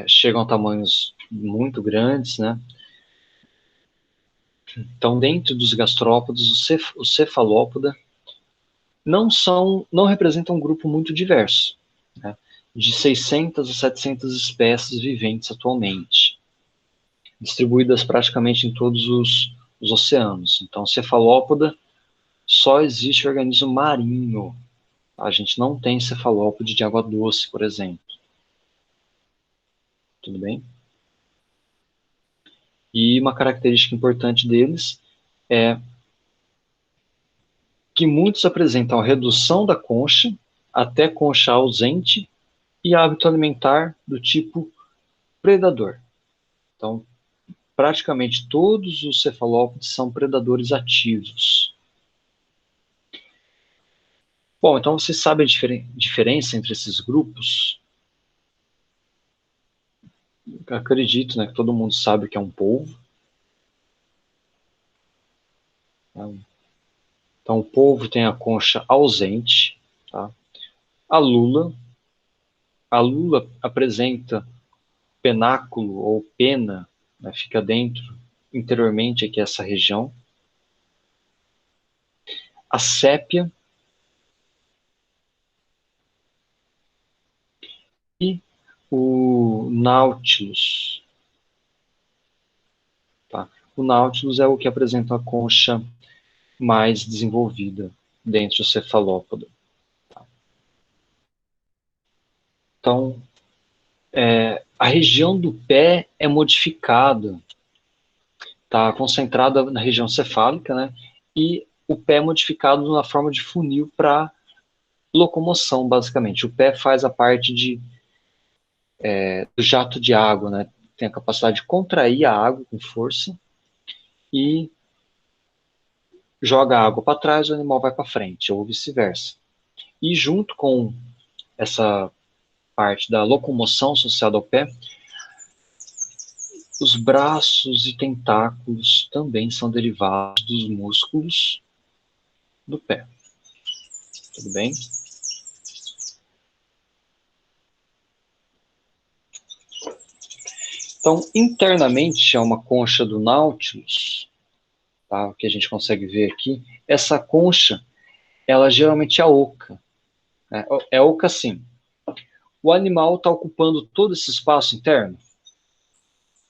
chegam a tamanhos muito grandes, né? Então, dentro dos gastrópodes, o cefalópoda não representam um grupo muito diverso, né? De 600 a 700 espécies viventes atualmente, distribuídas praticamente em todos os oceanos. Então, cefalópoda só existe organismo marinho. A gente não tem cefalópode de água doce, por exemplo. Tudo bem? E uma característica importante deles é que muitos apresentam a redução da concha até concha ausente e hábito alimentar do tipo predador. Então, praticamente todos os cefalópodes são predadores ativos. Bom, então você sabe a diferença entre esses grupos? Eu acredito, né, que todo mundo sabe o que é um polvo. Então, o polvo tem a concha ausente, tá? A lula apresenta penáculo ou pena, né, fica dentro, interiormente aqui essa região. A sépia e o Nautilus. Tá? O Nautilus é o que apresenta a concha mais desenvolvida dentro do cefalópodo. Tá? Então, a região do pé é modificada, está concentrada na região cefálica, né? E o pé é modificado na forma de funil para locomoção, basicamente. O pé faz a parte do jato de água, né? Tem a capacidade de contrair a água com força e joga a água para trás, o animal vai para frente, ou vice-versa. E junto com essa parte da locomoção associada ao pé, os braços e tentáculos também são derivados dos músculos do pé. Tudo bem? Então, internamente é uma concha do Nautilus, tá? O que a gente consegue ver aqui. Essa concha, ela geralmente é oca. Né? É oca assim. O animal está ocupando todo esse espaço interno?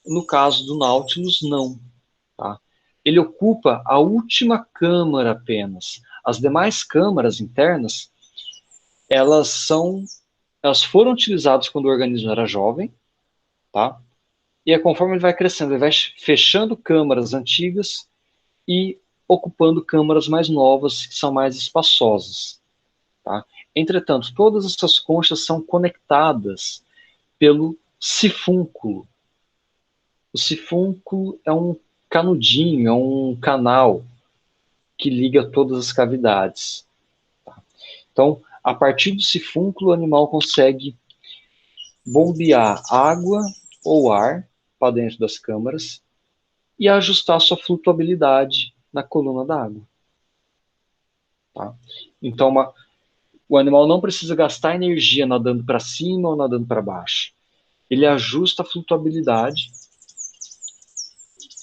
No caso do Nautilus, não. Tá? Ele ocupa a última câmara apenas. As demais câmaras internas, elas foram utilizadas quando o organismo era jovem, tá? E conforme ele vai crescendo, ele vai fechando câmaras antigas e ocupando câmaras mais novas, que são mais espaçosas. Tá? Entretanto, todas essas conchas são conectadas pelo sifúnculo. O sifúnculo é um canudinho, é um canal que liga todas as cavidades. Tá? Então, a partir do sifúnculo, o animal consegue bombear água ou ar para dentro das câmaras e ajustar sua flutuabilidade na coluna da água. Tá? Então, o animal não precisa gastar energia nadando para cima ou nadando para baixo. Ele ajusta a flutuabilidade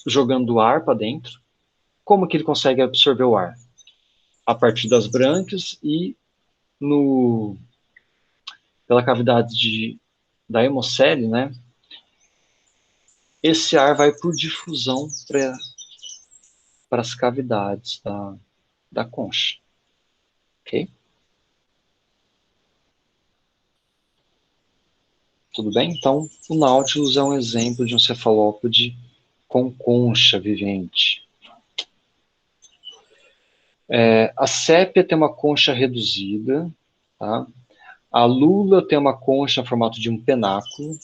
jogando ar para dentro. Como que ele consegue absorver o ar? A partir das brânquias e pela cavidade da hemocele, né? Esse ar vai por difusão para as cavidades da concha. Ok? Tudo bem? Então, o Nautilus é um exemplo de um cefalópode com concha vivente. A sépia tem uma concha reduzida, tá? A lula tem uma concha em formato de um penáculo,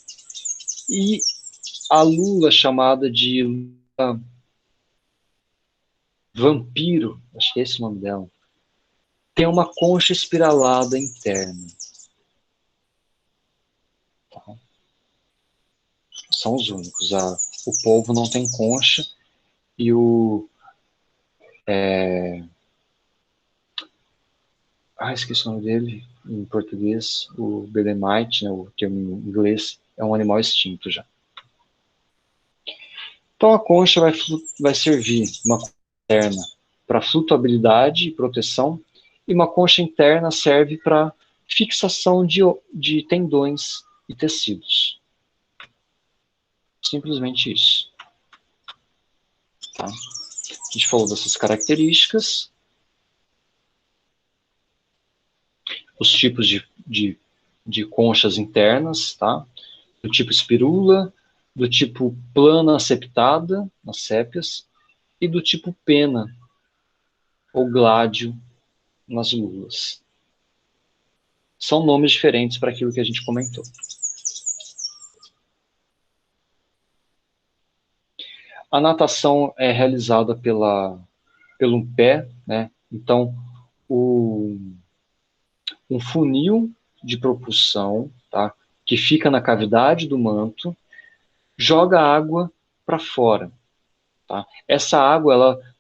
e a lula chamada de lula vampiro, acho que é esse o nome dela, tem uma concha espiralada interna. Tá? São os únicos. O polvo não tem concha e esqueci o nome dele em português, o belemite, né, o termo em inglês, é um animal extinto já. Então a concha vai servir uma concha externa para flutuabilidade e proteção, e uma concha interna serve para fixação de tendões e tecidos. Simplesmente isso. Tá? A gente falou dessas características, os tipos de conchas internas, tá? Do tipo espirula, do tipo plana septada, nas sépias, e do tipo pena, ou gládio, nas lulas. São nomes diferentes para aquilo que a gente comentou. A natação é realizada pelo pé, né? Então, um funil de propulsão, tá? Que fica na cavidade do manto, joga a água para fora. Tá? Essa água, ela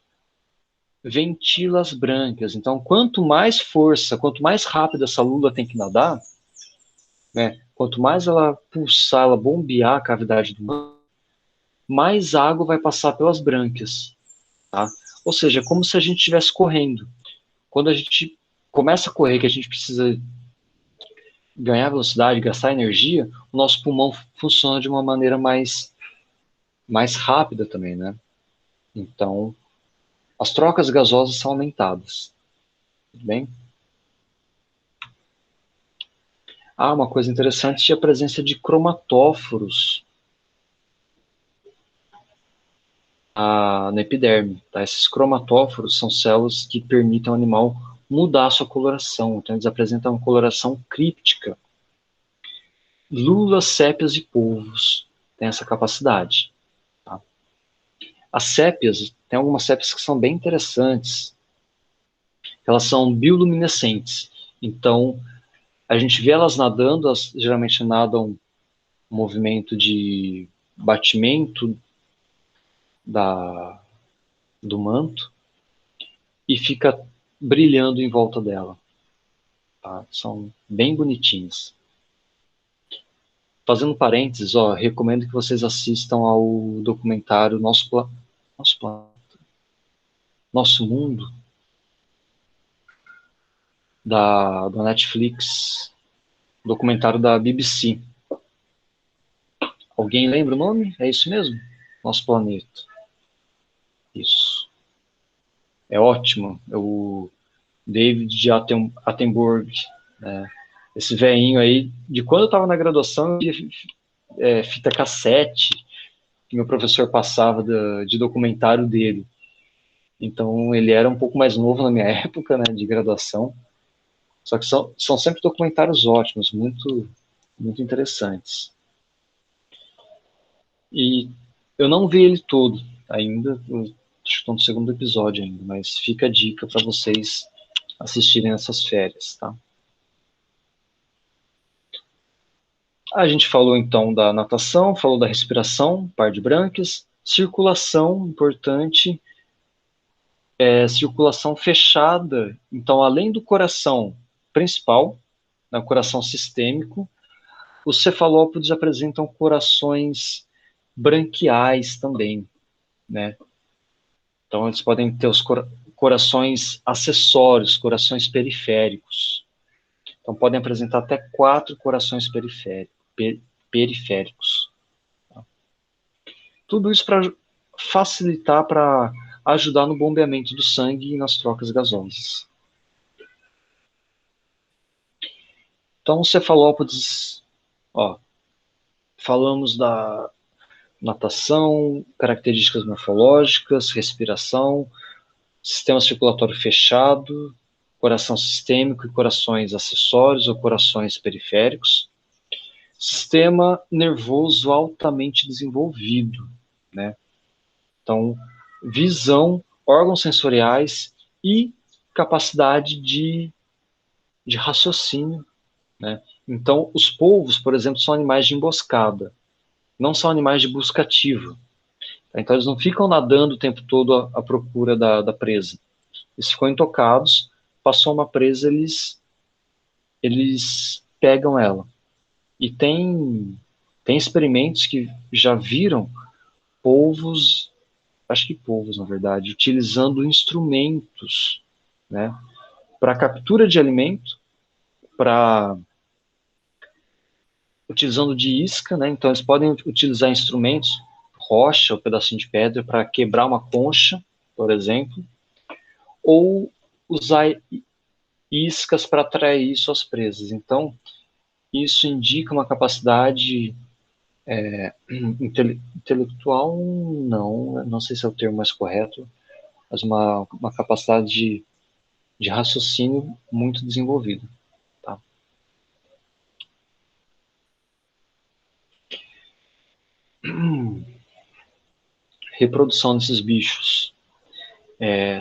ventila as brânquias. Então, quanto mais força, quanto mais rápido essa lula tem que nadar, né? Quanto mais ela pulsar, ela bombear a cavidade do manto, mais água vai passar pelas brânquias. Tá? Ou seja, é como se a gente estivesse correndo. Quando a gente começa a correr, que a gente precisa ganhar velocidade, gastar energia, o nosso pulmão funciona de uma maneira mais rápida também, né? Então, as trocas gasosas são aumentadas. Tudo bem? Uma coisa interessante é a presença de cromatóforos na epiderme. Tá? Esses cromatóforos são células que permitem ao animal mudar a sua coloração. Então, eles apresentam uma coloração críptica. Lulas, sépias e polvos têm essa capacidade. Tá? As sépias, tem algumas sépias que são bem interessantes. Elas são bioluminescentes. Então, a gente vê elas nadando, elas geralmente nadam um movimento de batimento do manto e fica brilhando em volta dela. Tá? São bem bonitinhas. Fazendo parênteses, recomendo que vocês assistam ao documentário Nosso Mundo, da Netflix, documentário da BBC. Alguém lembra o nome? É isso mesmo? Nosso Planeta. Isso. É ótimo. É o David Attenborough, né? Esse velhinho aí, de quando eu estava na graduação, eu via fita cassete que meu professor passava de documentário dele. Então, ele era um pouco mais novo na minha época, né, de graduação. Só que são sempre documentários ótimos, muito, muito interessantes. E eu não vi ele todo ainda, acho que estou no segundo episódio ainda, mas fica a dica para vocês assistirem essas férias, tá? A gente falou então da natação, falou da respiração, par de brânquias, circulação, importante, circulação fechada. Então, além do coração principal, né, o coração sistêmico, os cefalópodes apresentam corações branquiais também, né? Então, eles podem ter os corações acessórios, corações periféricos. Então, podem apresentar até 4 corações periféricos. Tá? Tudo isso para facilitar, para ajudar no bombeamento do sangue e nas trocas gasosas. Então, os cefalópodes, falamos da natação, características morfológicas, respiração, sistema circulatório fechado, coração sistêmico e corações acessórios ou corações periféricos, sistema nervoso altamente desenvolvido, né? Então, visão, órgãos sensoriais e capacidade de raciocínio, né? Então, os polvos, por exemplo, são animais de emboscada, não são animais de busca ativa. Então, eles não ficam nadando o tempo todo à procura da presa. Eles ficam intocados, passou uma presa, eles pegam ela. E tem experimentos que já viram polvos, acho que polvos, na verdade, utilizando instrumentos, né, para captura de alimento, para utilizando de isca, né, então eles podem utilizar instrumentos, rocha, um pedacinho de pedra, para quebrar uma concha, por exemplo, ou usar iscas para atrair suas presas. Então, isso indica uma capacidade intelectual, não sei se é o termo mais correto, mas uma capacidade de raciocínio muito desenvolvido. Tá? Reprodução desses bichos.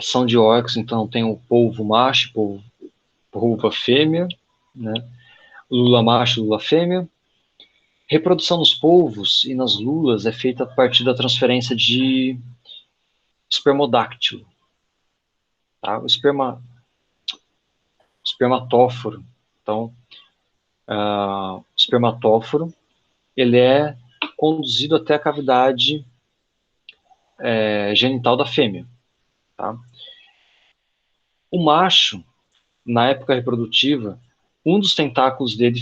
São dioicos, então tem o polvo macho, polva fêmea, né? Lula macho, lula fêmea. Reprodução nos polvos e nas lulas é feita a partir da transferência de espermodáctilo. Tá? O espermatóforo. Então, o espermatóforo, ele é conduzido até a cavidade genital da fêmea. Tá? O macho, na época reprodutiva, um dos tentáculos dele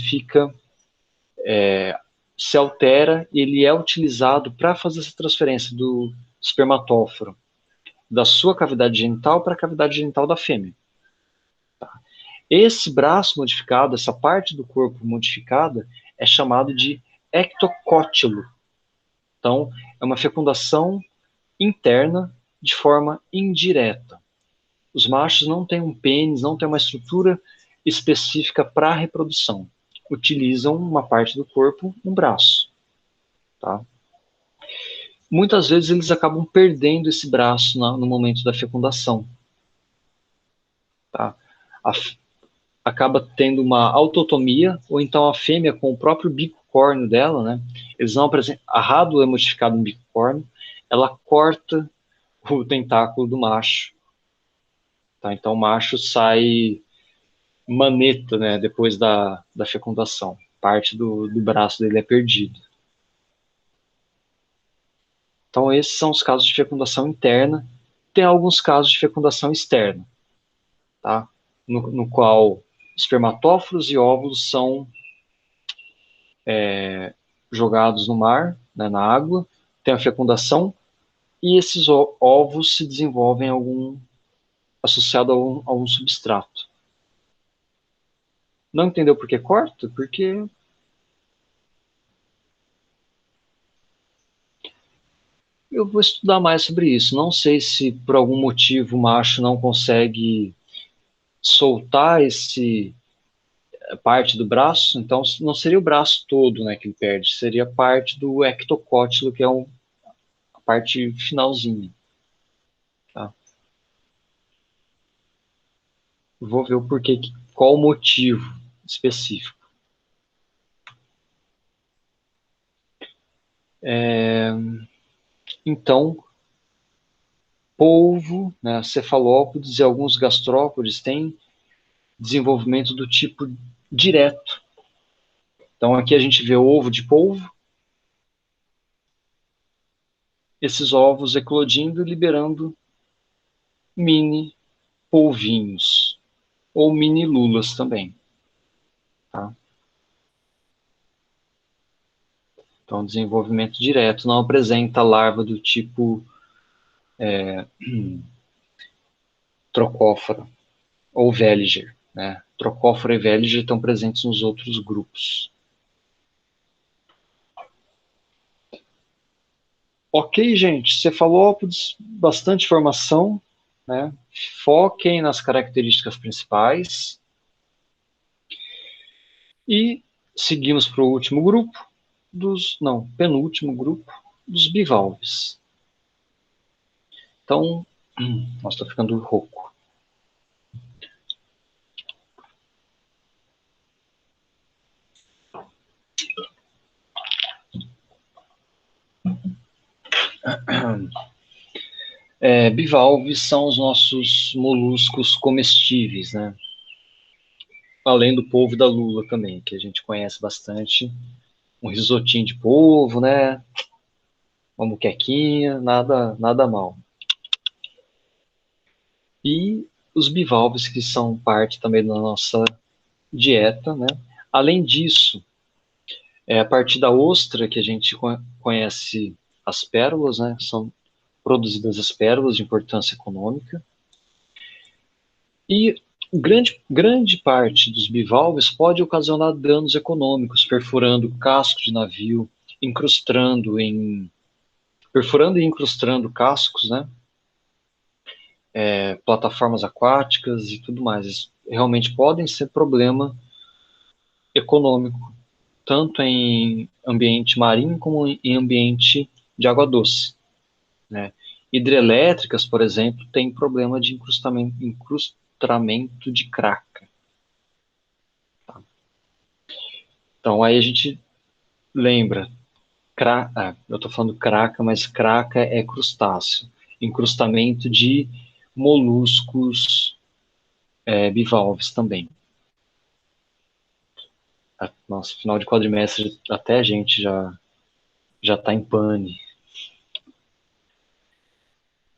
se altera e ele é utilizado para fazer essa transferência do espermatóforo da sua cavidade genital para a cavidade genital da fêmea. Tá? Esse braço modificado, essa parte do corpo modificada, é chamado de ectocótilo. Então, é uma fecundação interna de forma indireta. Os machos não têm um pênis, não têm uma estrutura específica para a reprodução. Utilizam uma parte do corpo, um braço. Tá? Muitas vezes eles acabam perdendo esse braço no momento da fecundação. Tá? Acaba tendo uma autotomia, ou então a fêmea com o próprio bico córneo dela, né? Eles não apresentam, a rádula é modificada no bico córneo, ela corta o tentáculo do macho. Tá? Então o macho sai maneta, né, depois da fecundação. Parte do braço dele é perdido. Então esses são os casos de fecundação interna. Tem alguns casos de fecundação externa, tá? No qual espermatóforos e óvulos são jogados no mar, né, na água, tem a fecundação, e esses ovos se desenvolvem associado a um substrato. Não entendeu por que corta? Porque eu vou estudar mais sobre isso. Não sei se por algum motivo o macho não consegue soltar parte do braço, então não seria o braço todo, né, que ele perde, seria parte do ectocótilo, que é a parte finalzinha. Tá? Vou ver o porquê, qual o motivo específico. Então, polvo, né, cefalópodes e alguns gastrópodes têm desenvolvimento do tipo direto. Então, aqui a gente vê o ovo de polvo, esses ovos eclodindo e liberando mini polvinhos, ou mini lulas também. Tá? Então, desenvolvimento direto, não apresenta larva do tipo trocófora ou Veliger. Né? Trocófora e Veliger estão presentes nos outros grupos. Ok, gente, cefalópodes, bastante informação, né? Foquem nas características principais. E seguimos para o último grupo, penúltimo grupo, dos bivalves. Então, nossa, estou ficando rouco. Bivalves são os nossos moluscos comestíveis, né? Além do polvo da lula também, que a gente conhece bastante. Um risotinho de polvo, né? Uma muquequinha, nada mal. E os bivalves, que são parte também da nossa dieta, né? Além disso, a partir da ostra que a gente conhece as pérolas, né? São produzidas as pérolas de importância econômica. E grande parte dos bivalves pode ocasionar danos econômicos, perfurando casco de navio, perfurando e incrustando cascos, né? plataformas aquáticas e tudo mais. Isso realmente podem ser problema econômico, tanto em ambiente marinho como em ambiente de água doce, né? Hidrelétricas, por exemplo, têm problema de incrustamento de craca. Tá? Então aí a gente lembra, eu estou falando craca, mas craca é crustáceo, incrustamento de moluscos bivalves também. Nossa, final de quadrimestre, até a gente já está em pane.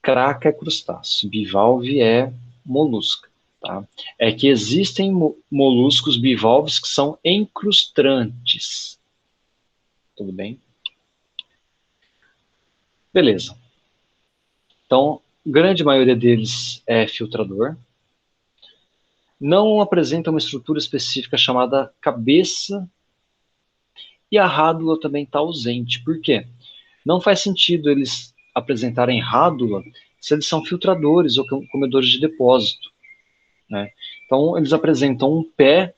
Craca é crustáceo, bivalve é molusca. Tá? É que existem moluscos bivalves que são encrustrantes. Tudo bem? Beleza. Então, grande maioria deles é filtrador. Não apresenta uma estrutura específica chamada cabeça, e a rádula também está ausente. Por quê? Não faz sentido eles apresentarem rádula se eles são filtradores ou comedores de depósito, né? Então, eles apresentam um pé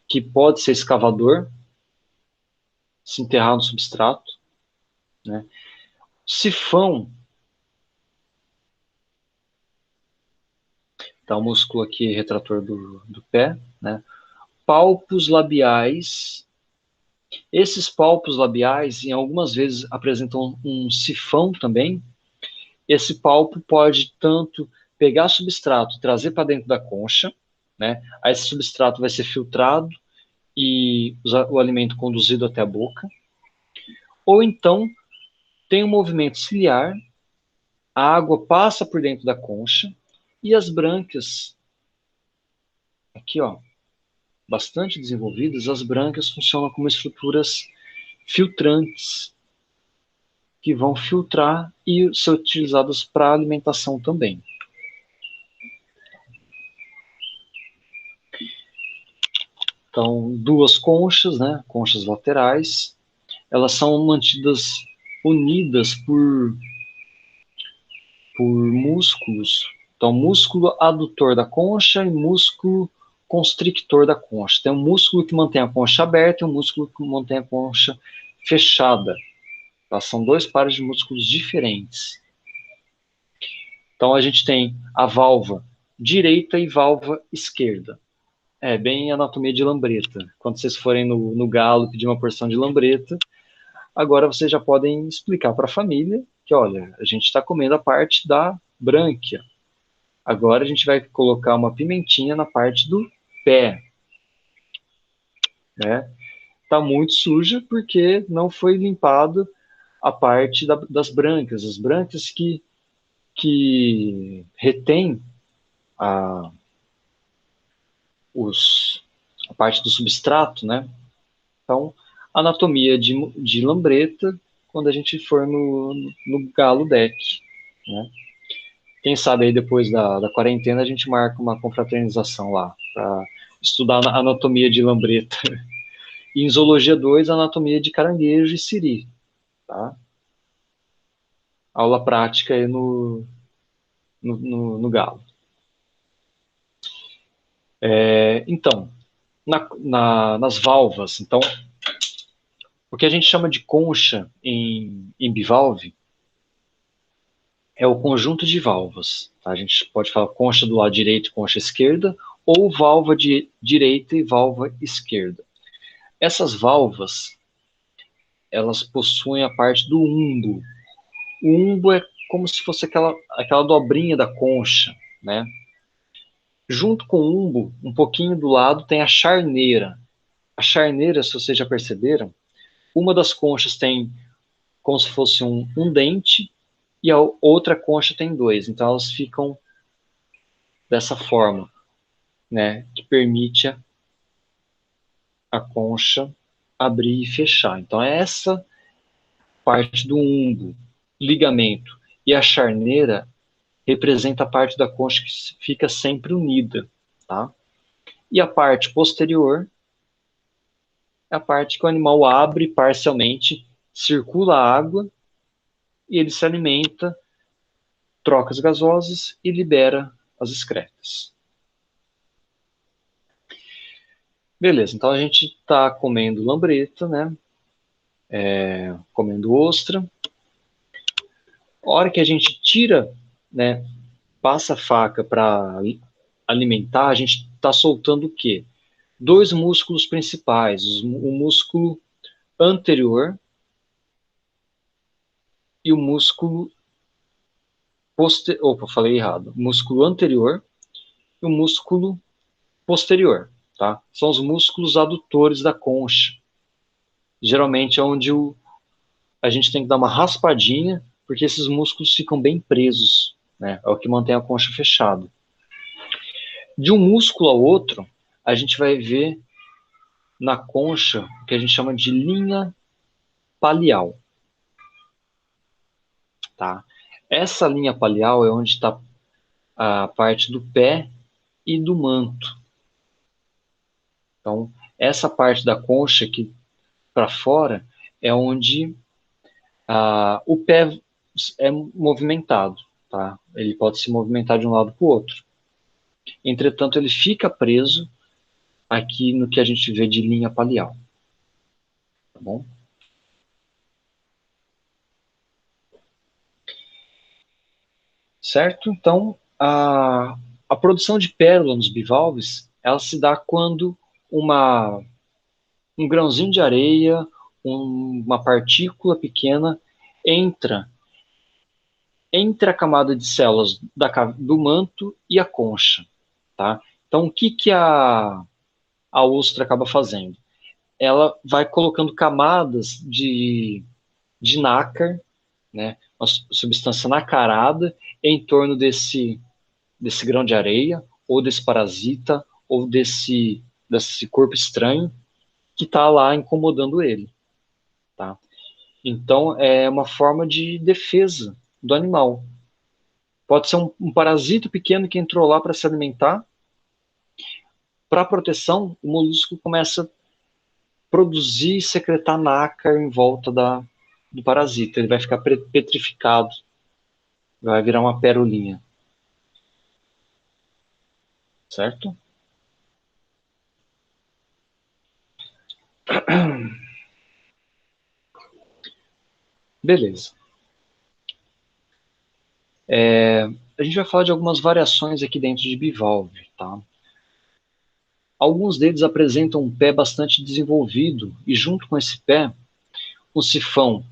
que pode ser escavador, se enterrar no substrato, né? Sifão, tá o músculo aqui retrator do pé, né? Palpos labiais. Esses palpos labiais, em algumas vezes, apresentam um sifão também. Esse palpo pode tanto pegar substrato e trazer para dentro da concha, né? Aí esse substrato vai ser filtrado e o alimento conduzido até a boca. Ou então, tem um movimento ciliar, a água passa por dentro da concha e as brânquias, aqui ó, bastante desenvolvidas, as brânquias funcionam como estruturas filtrantes que vão filtrar e ser utilizadas para alimentação também. Então, duas conchas, né, conchas laterais, elas são mantidas unidas por músculos. Então, músculo adutor da concha e músculo constrictor da concha. Tem um músculo que mantém a concha aberta e um músculo que mantém a concha fechada. Tá? São dois pares de músculos diferentes. Então, a gente tem a válvula direita e válvula esquerda. É bem anatomia de lambreta. Quando vocês forem no galo pedir uma porção de lambreta, agora vocês já podem explicar para a família que, olha, a gente está comendo a parte da brânquia. Agora a gente vai colocar uma pimentinha na parte do pé. Né? Tá muito suja porque não foi limpado a parte das brânquias. As brânquias que retém a, a parte do substrato, né? Então, anatomia de lambreta quando a gente for no galo deck, né? Quem sabe aí depois da quarentena a gente marca uma confraternização lá para estudar a anatomia de lambreta. E em Zoologia 2, anatomia de caranguejo e siri, tá? Aula prática aí no galo. Então, nas valvas, então, o que a gente chama de concha em bivalve é o conjunto de valvas. Tá? A gente pode falar concha do lado direito e concha esquerda, ou valva de direita e valva esquerda. Essas valvas, elas possuem a parte do umbo. O umbo é como se fosse aquela dobrinha da concha, né? Junto com o umbo, um pouquinho do lado, tem a charneira. A charneira, se vocês já perceberam, uma das conchas tem como se fosse um dente e a outra concha tem dois. Então elas ficam dessa forma, né? Que permite a concha abrir e fechar. Então é essa parte do umbo, ligamento. E a charneira representa a parte da concha que fica sempre unida, tá? E a parte posterior é a parte que o animal abre parcialmente, circula a água e ele se alimenta troca as gasosas e libera as excretas. Beleza, então a gente está comendo lambreta, né? Comendo ostra. A hora que a gente tira, né, passa a faca para alimentar, a gente está soltando o quê? Dois músculos principais, o músculo anterior e o músculo posterior. Opa, falei errado. Músculo anterior e o músculo posterior, tá? São os músculos adutores da concha. Geralmente é onde a gente tem que dar uma raspadinha, porque esses músculos ficam bem presos, né? É o que mantém a concha fechada. De um músculo ao outro, a gente vai ver na concha o que a gente chama de linha palial, tá? Essa linha palial é onde está a parte do pé e do manto. Então, essa parte da concha aqui para fora é onde o pé é movimentado, tá? Ele pode se movimentar de um lado para o outro. Entretanto, ele fica preso aqui no que a gente vê de linha palial. Tá bom? Certo? Então, a produção de pérola nos bivalves, ela se dá quando um grãozinho de areia, uma partícula pequena entra entre a camada de células do manto e a concha, tá? Então, o que a ostra acaba fazendo? Ela vai colocando camadas de nácar, né? Uma substância nacarada em torno desse grão de areia, ou desse parasita, ou desse corpo estranho que está lá incomodando ele, tá? Então, é uma forma de defesa do animal. Pode ser um parasito pequeno que entrou lá para se alimentar. Para proteção, o molusco começa a produzir e secretar nácar em volta do parasita. Ele vai ficar petrificado, vai virar uma perolinha. Certo? Beleza. A gente vai falar de algumas variações aqui dentro de bivalve, tá? Alguns deles apresentam um pé bastante desenvolvido e junto com esse pé, um sifão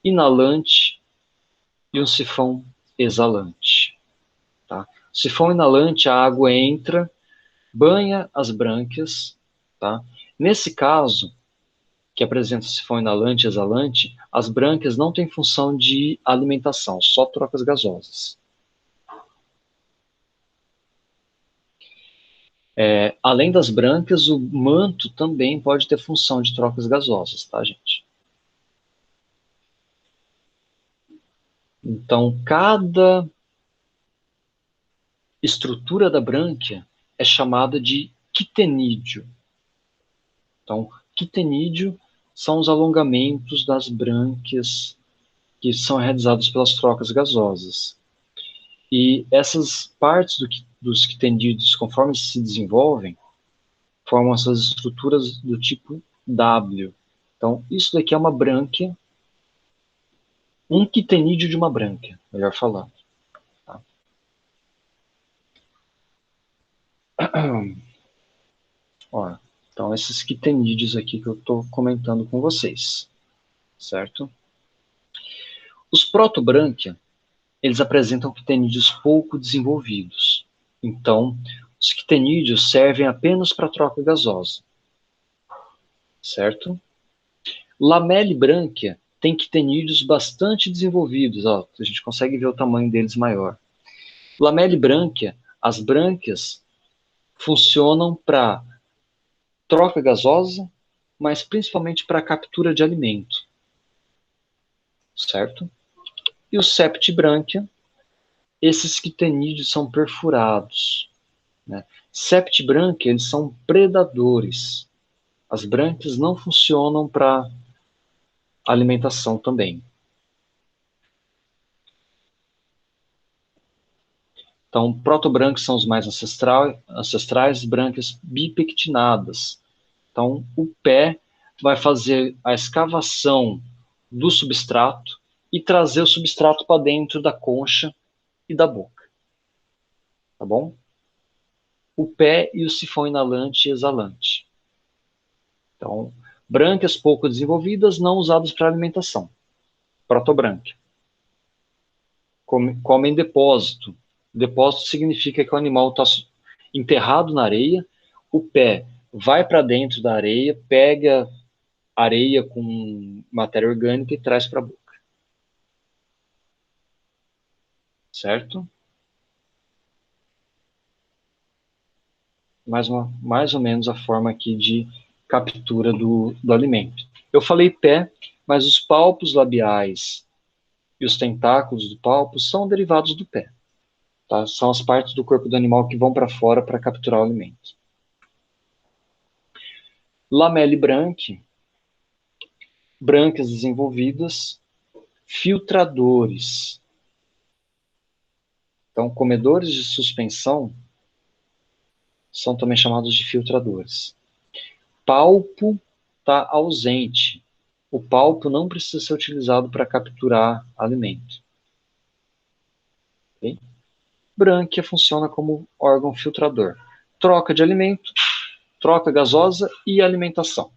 inalante e um sifão exalante, tá? O sifão inalante, a água entra, banha as brânquias, tá? Nesse caso, que apresenta sifão inalante e exalante, as brânquias não têm função de alimentação, só trocas gasosas. Além das brânquias, o manto também pode ter função de trocas gasosas, tá, gente? Então, cada estrutura da brânquia é chamada de quitenídeo. Então, quitenídeo são os alongamentos das brânquias que são realizados pelas trocas gasosas. E essas partes dos quitenídeos, conforme se desenvolvem, formam essas estruturas do tipo W. Então, isso daqui é uma brânquia, um quitenídeo de uma brânquia, melhor falando. Tá? Ó, então, esses quitenídeos aqui que eu estou comentando com vocês, certo? Os protobrânquia, eles apresentam quitenídeos pouco desenvolvidos. Então, os quitenídeos servem apenas para troca gasosa, certo? Lamelibrânquia tem quitenídeos bastante desenvolvidos, ó, a gente consegue ver o tamanho deles maior. Lamelibrânquia, as brânquias funcionam para troca gasosa, mas principalmente para captura de alimento, certo? E o septibrânquia, esses quitenídeos são perfurados, né? Septibrânquia, eles são predadores. As brânquias não funcionam para alimentação também. Então, protobrânquios são os mais ancestrais, brânquias bipectinadas. Então, o pé vai fazer a escavação do substrato e trazer o substrato para dentro da concha e da boca. Tá bom? O pé e o sifão inalante e exalante. Então, brânquias pouco desenvolvidas, não usadas para alimentação. Protobrânquia. Come em depósito. Depósito significa que o animal está enterrado na areia, o pé vai para dentro da areia, pega areia com matéria orgânica e traz para a boca. Certo? Mais ou menos a forma aqui de captura do alimento. Eu falei pé, mas os palpos labiais e os tentáculos do palpo são derivados do pé. Tá? São as partes do corpo do animal que vão para fora para capturar o alimento. Lamellibranquie, brânquias desenvolvidas, filtradores. Então, comedores de suspensão são também chamados de filtradores. Palpo está ausente. O palpo não precisa ser utilizado para capturar alimento. Okay? Brânquia funciona como órgão filtrador. Troca de alimento, troca gasosa e alimentação.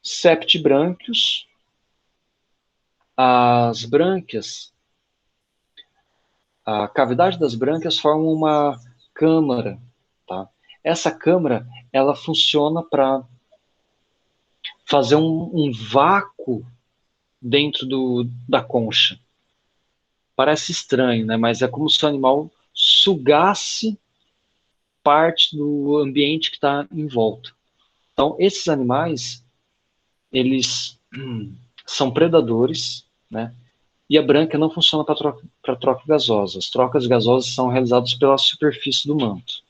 Septibrânquios. As brânquias, a cavidade das brânquias forma uma câmara. Tá? Essa câmara, ela funciona para fazer um vácuo dentro da concha. Parece estranho, né? Mas é como se o animal sugasse parte do ambiente que está em volta. Então, esses animais, eles são predadores, né? E a brânquia não funciona para troca gasosa. As trocas gasosas são realizadas pela superfície do manto.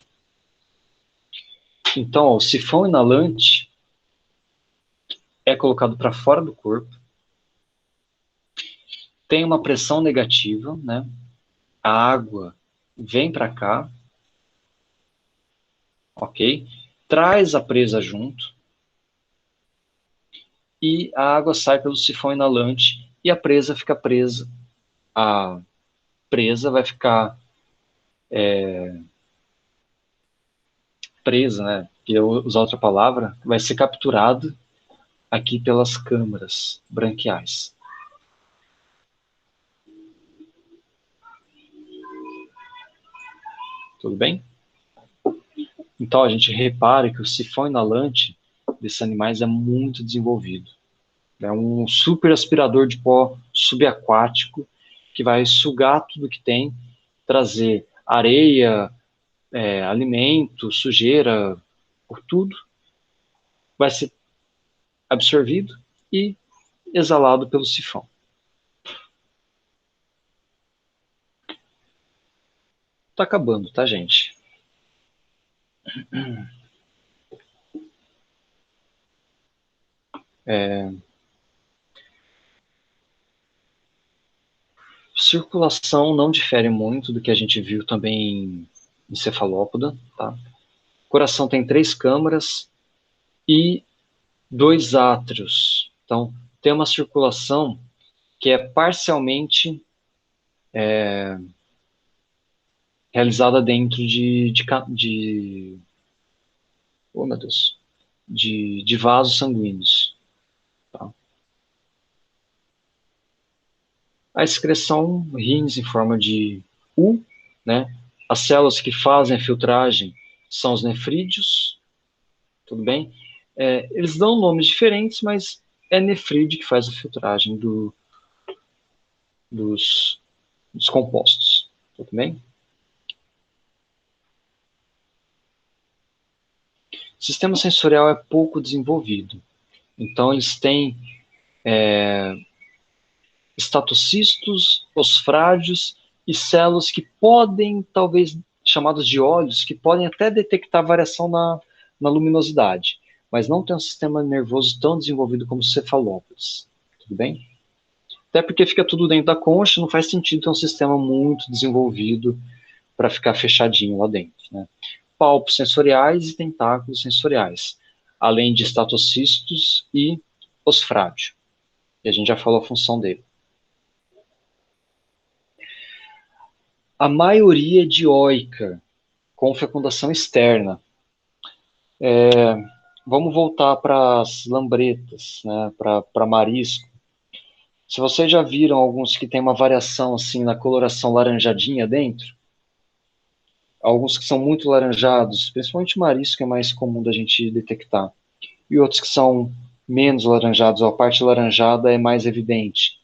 Então, ó, o sifão inalante é colocado para fora do corpo, tem uma pressão negativa, né? A água vem para cá, ok? Traz a presa junto e a água sai pelo sifão inalante e a presa fica presa. A presa vai ficar presa, né? Eu usar outra palavra, vai ser capturado aqui pelas câmaras branquiais. Tudo bem? Então, a gente repara que o sifão inalante desses animais é muito desenvolvido. É um super aspirador de pó subaquático que vai sugar tudo que tem, trazer areia, alimento, sujeira, por tudo. Vai ser absorvido e exalado pelo sifão. Tá acabando, tá, gente? Circulação não difere muito do que a gente viu também em cefalópoda, tá? O coração tem 3 câmaras e 2 átrios. Então, tem uma circulação que é parcialmente realizada dentro oh, meu Deus, de vasos sanguíneos. Tá? A excreção, rins em forma de U, né? As células que fazem a filtragem são os nefrídeos, tudo bem? Eles dão nomes diferentes, mas é nefrídeo que faz a filtragem dos compostos, tudo bem? O sistema sensorial é pouco desenvolvido, então eles têm estatocistos, osfrágios e células que podem, talvez, chamadas de olhos, que podem até detectar variação na luminosidade, mas não tem um sistema nervoso tão desenvolvido como os cefalópodes, tudo bem? Até porque fica tudo dentro da concha, não faz sentido ter um sistema muito desenvolvido para ficar fechadinho lá dentro, né? Palpos sensoriais e tentáculos sensoriais, além de estatocistos e osfrágio. E a gente já falou a função dele. A maioria é dioica, com fecundação externa. Vamos voltar para as lambretas, né, para marisco. Se vocês já viram alguns que tem uma variação assim na coloração laranjadinha dentro, alguns que são muito laranjados, principalmente marisco é mais comum da gente detectar, e outros que são menos laranjados, ou a parte laranjada é mais evidente.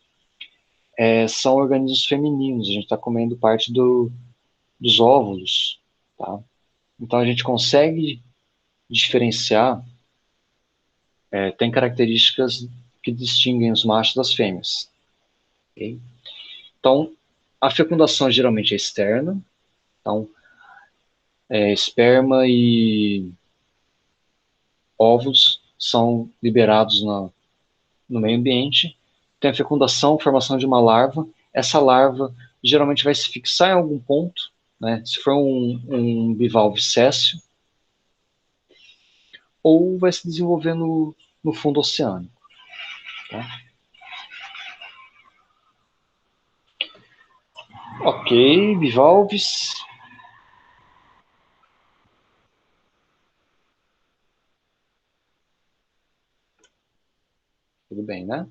São organismos femininos, a gente está comendo parte dos óvulos, tá? Então a gente consegue diferenciar, tem características que distinguem os machos das fêmeas. Okay? Então, a fecundação geralmente é externa, então, esperma e óvulos são liberados no meio ambiente, tem a fecundação, formação de uma larva, essa larva geralmente vai se fixar em algum ponto, né? Se for um bivalve céssio, ou vai se desenvolver no fundo oceânico. Tá? Ok, bivalves. Tudo bem, né?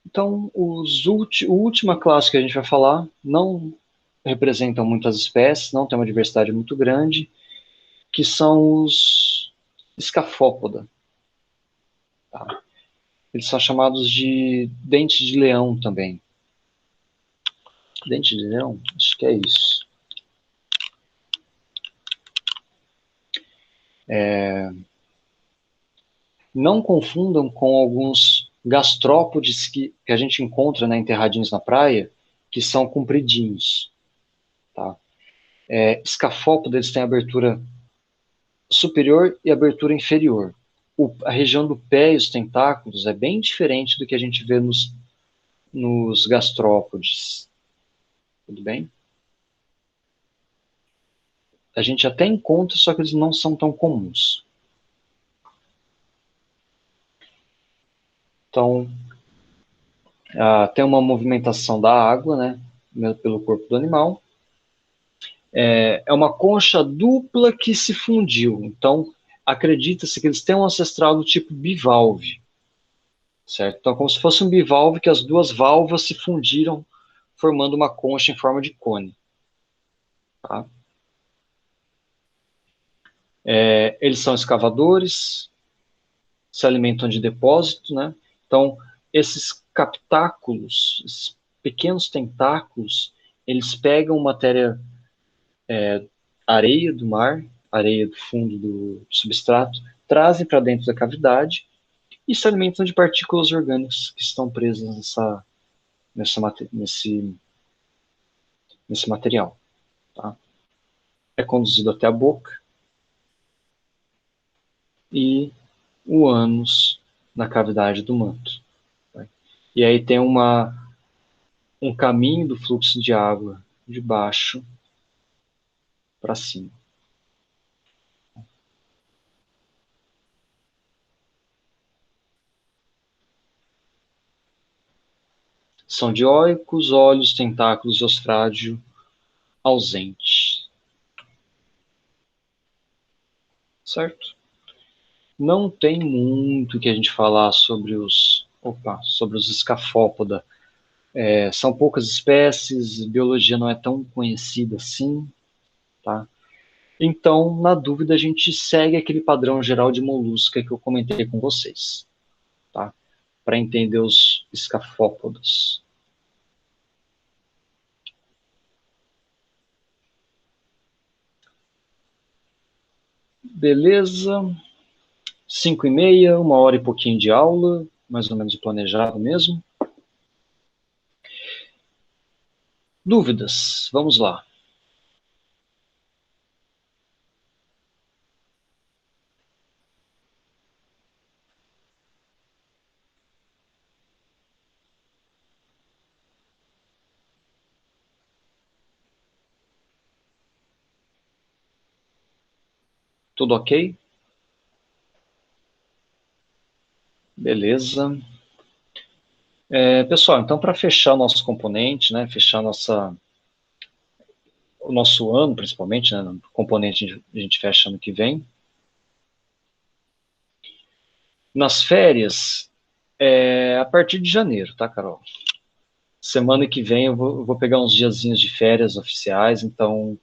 Então, a última classe que a gente vai falar não representam muitas espécies, não tem uma diversidade muito grande, que são os escafópoda. Tá? Eles são chamados de dente de leão também. Dente de leão? Acho que é isso. Não confundam com alguns gastrópodes que a gente encontra, né, enterradinhos na praia, que são compridinhos. Tá? Escafópoda, eles têm abertura superior e abertura inferior. A região do pé e os tentáculos é bem diferente do que a gente vê nos gastrópodes. Tudo bem? A gente até encontra, só que eles não são tão comuns. Então, tem uma movimentação da água, né, pelo corpo do animal. É uma concha dupla que se fundiu. Então, acredita-se que eles têm um ancestral do tipo bivalve. Certo? Então, como se fosse um bivalve que as duas válvulas se fundiram, formando uma concha em forma de cone. Tá? Eles são escavadores, se alimentam de depósito, né? Então, esses captáculos, esses pequenos tentáculos, eles pegam matéria, areia do mar, areia do fundo do substrato, trazem para dentro da cavidade e se alimentam de partículas orgânicas que estão presas nesse material. Tá? É conduzido até a boca e o ânus na cavidade do manto. Tá? E aí tem um caminho do fluxo de água de baixo para cima. São dioicos, olhos, tentáculos e ostrádio ausentes. Certo? Não tem muito que a gente falar sobre os escafópoda. São poucas espécies, biologia não é tão conhecida assim, tá? Então, na dúvida, a gente segue aquele padrão geral de molusca que eu comentei com vocês, tá? Para entender os escafópodos. Beleza? 5h30, 1 hora e pouquinho de aula, mais ou menos o planejado mesmo. Dúvidas? Vamos lá. Tudo ok? Beleza. Pessoal, então para fechar o nosso componente, né, fechar o nosso ano, principalmente, né, o componente a gente fecha ano que vem. Nas férias, a partir de janeiro, tá, Carol? Semana que vem eu vou pegar uns diazinhos de férias oficiais, então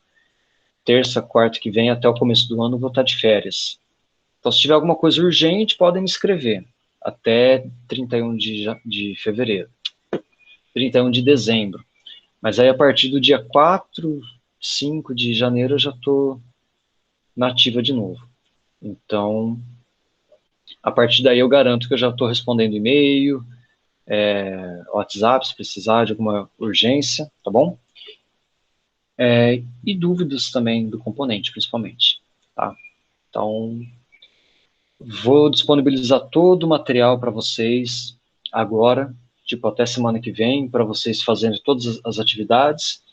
terça, quarta que vem, até o começo do ano, eu vou estar de férias. Então, se tiver alguma coisa urgente, podem me escrever até 31 de fevereiro, 31 de dezembro. Mas aí, a partir do dia 4, 5 de janeiro, eu já estou nativa de novo. Então, a partir daí, eu garanto que eu já estou respondendo e-mail, WhatsApp, se precisar de alguma urgência, tá bom? E dúvidas também do componente, principalmente, tá? Então, vou disponibilizar todo o material para vocês agora, tipo, até semana que vem, para vocês fazerem todas as atividades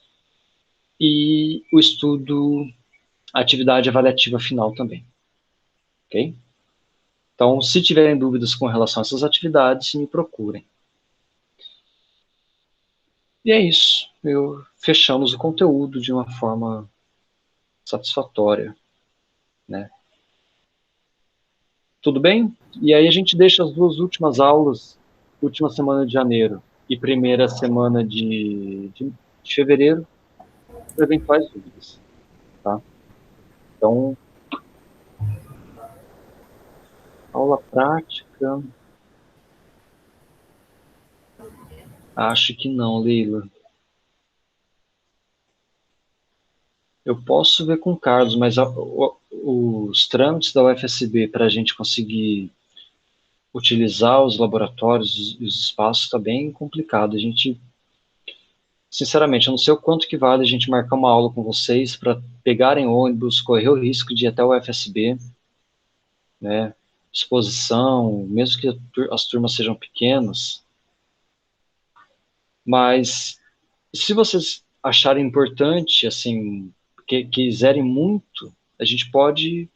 e o estudo, a atividade avaliativa final também, ok? Então, se tiverem dúvidas com relação a essas atividades, me procurem. E é isso, fechamos o conteúdo de uma forma satisfatória, né? Tudo bem? E aí a gente deixa as duas últimas aulas, última semana de janeiro e primeira semana de fevereiro, para eventuais dúvidas, tá? Então, aula prática, acho que não, Leila. Eu posso ver com o Carlos, mas os trâmites da UFSB para a gente conseguir utilizar os laboratórios e os espaços está bem complicado. A gente, sinceramente, eu não sei o quanto que vale a gente marcar uma aula com vocês para pegarem ônibus, correr o risco de ir até o UFSB, né? Exposição, mesmo que as turmas sejam pequenas. Mas se vocês acharem importante, assim, que quiserem muito, a gente pode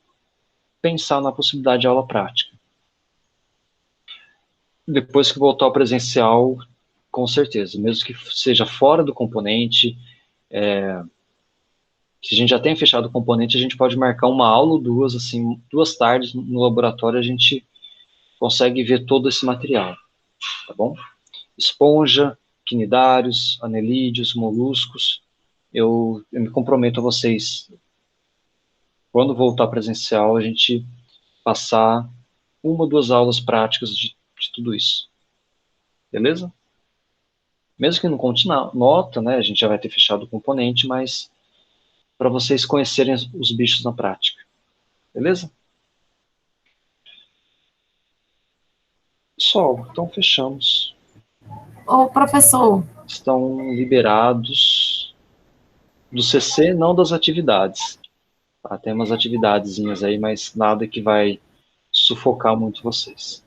pensar na possibilidade de aula prática. Depois que voltar ao presencial, com certeza, mesmo que seja fora do componente, se a gente já tem fechado o componente, a gente pode marcar uma aula ou duas, assim, 2 tardes no laboratório, a gente consegue ver todo esse material, tá bom? Esponja, quinidários, anelídeos, moluscos, eu me comprometo a vocês, quando voltar presencial, a gente passar 1 ou 2 aulas práticas de tudo isso, beleza? Mesmo que não conte nota, né, a gente já vai ter fechado o componente, mas para vocês conhecerem os bichos na prática, beleza? Pessoal, então fechamos. Ô, professor, Estão liberados do CC, não das atividades. Tá? Tem umas atividadezinhas aí, mas nada que vai sufocar muito vocês.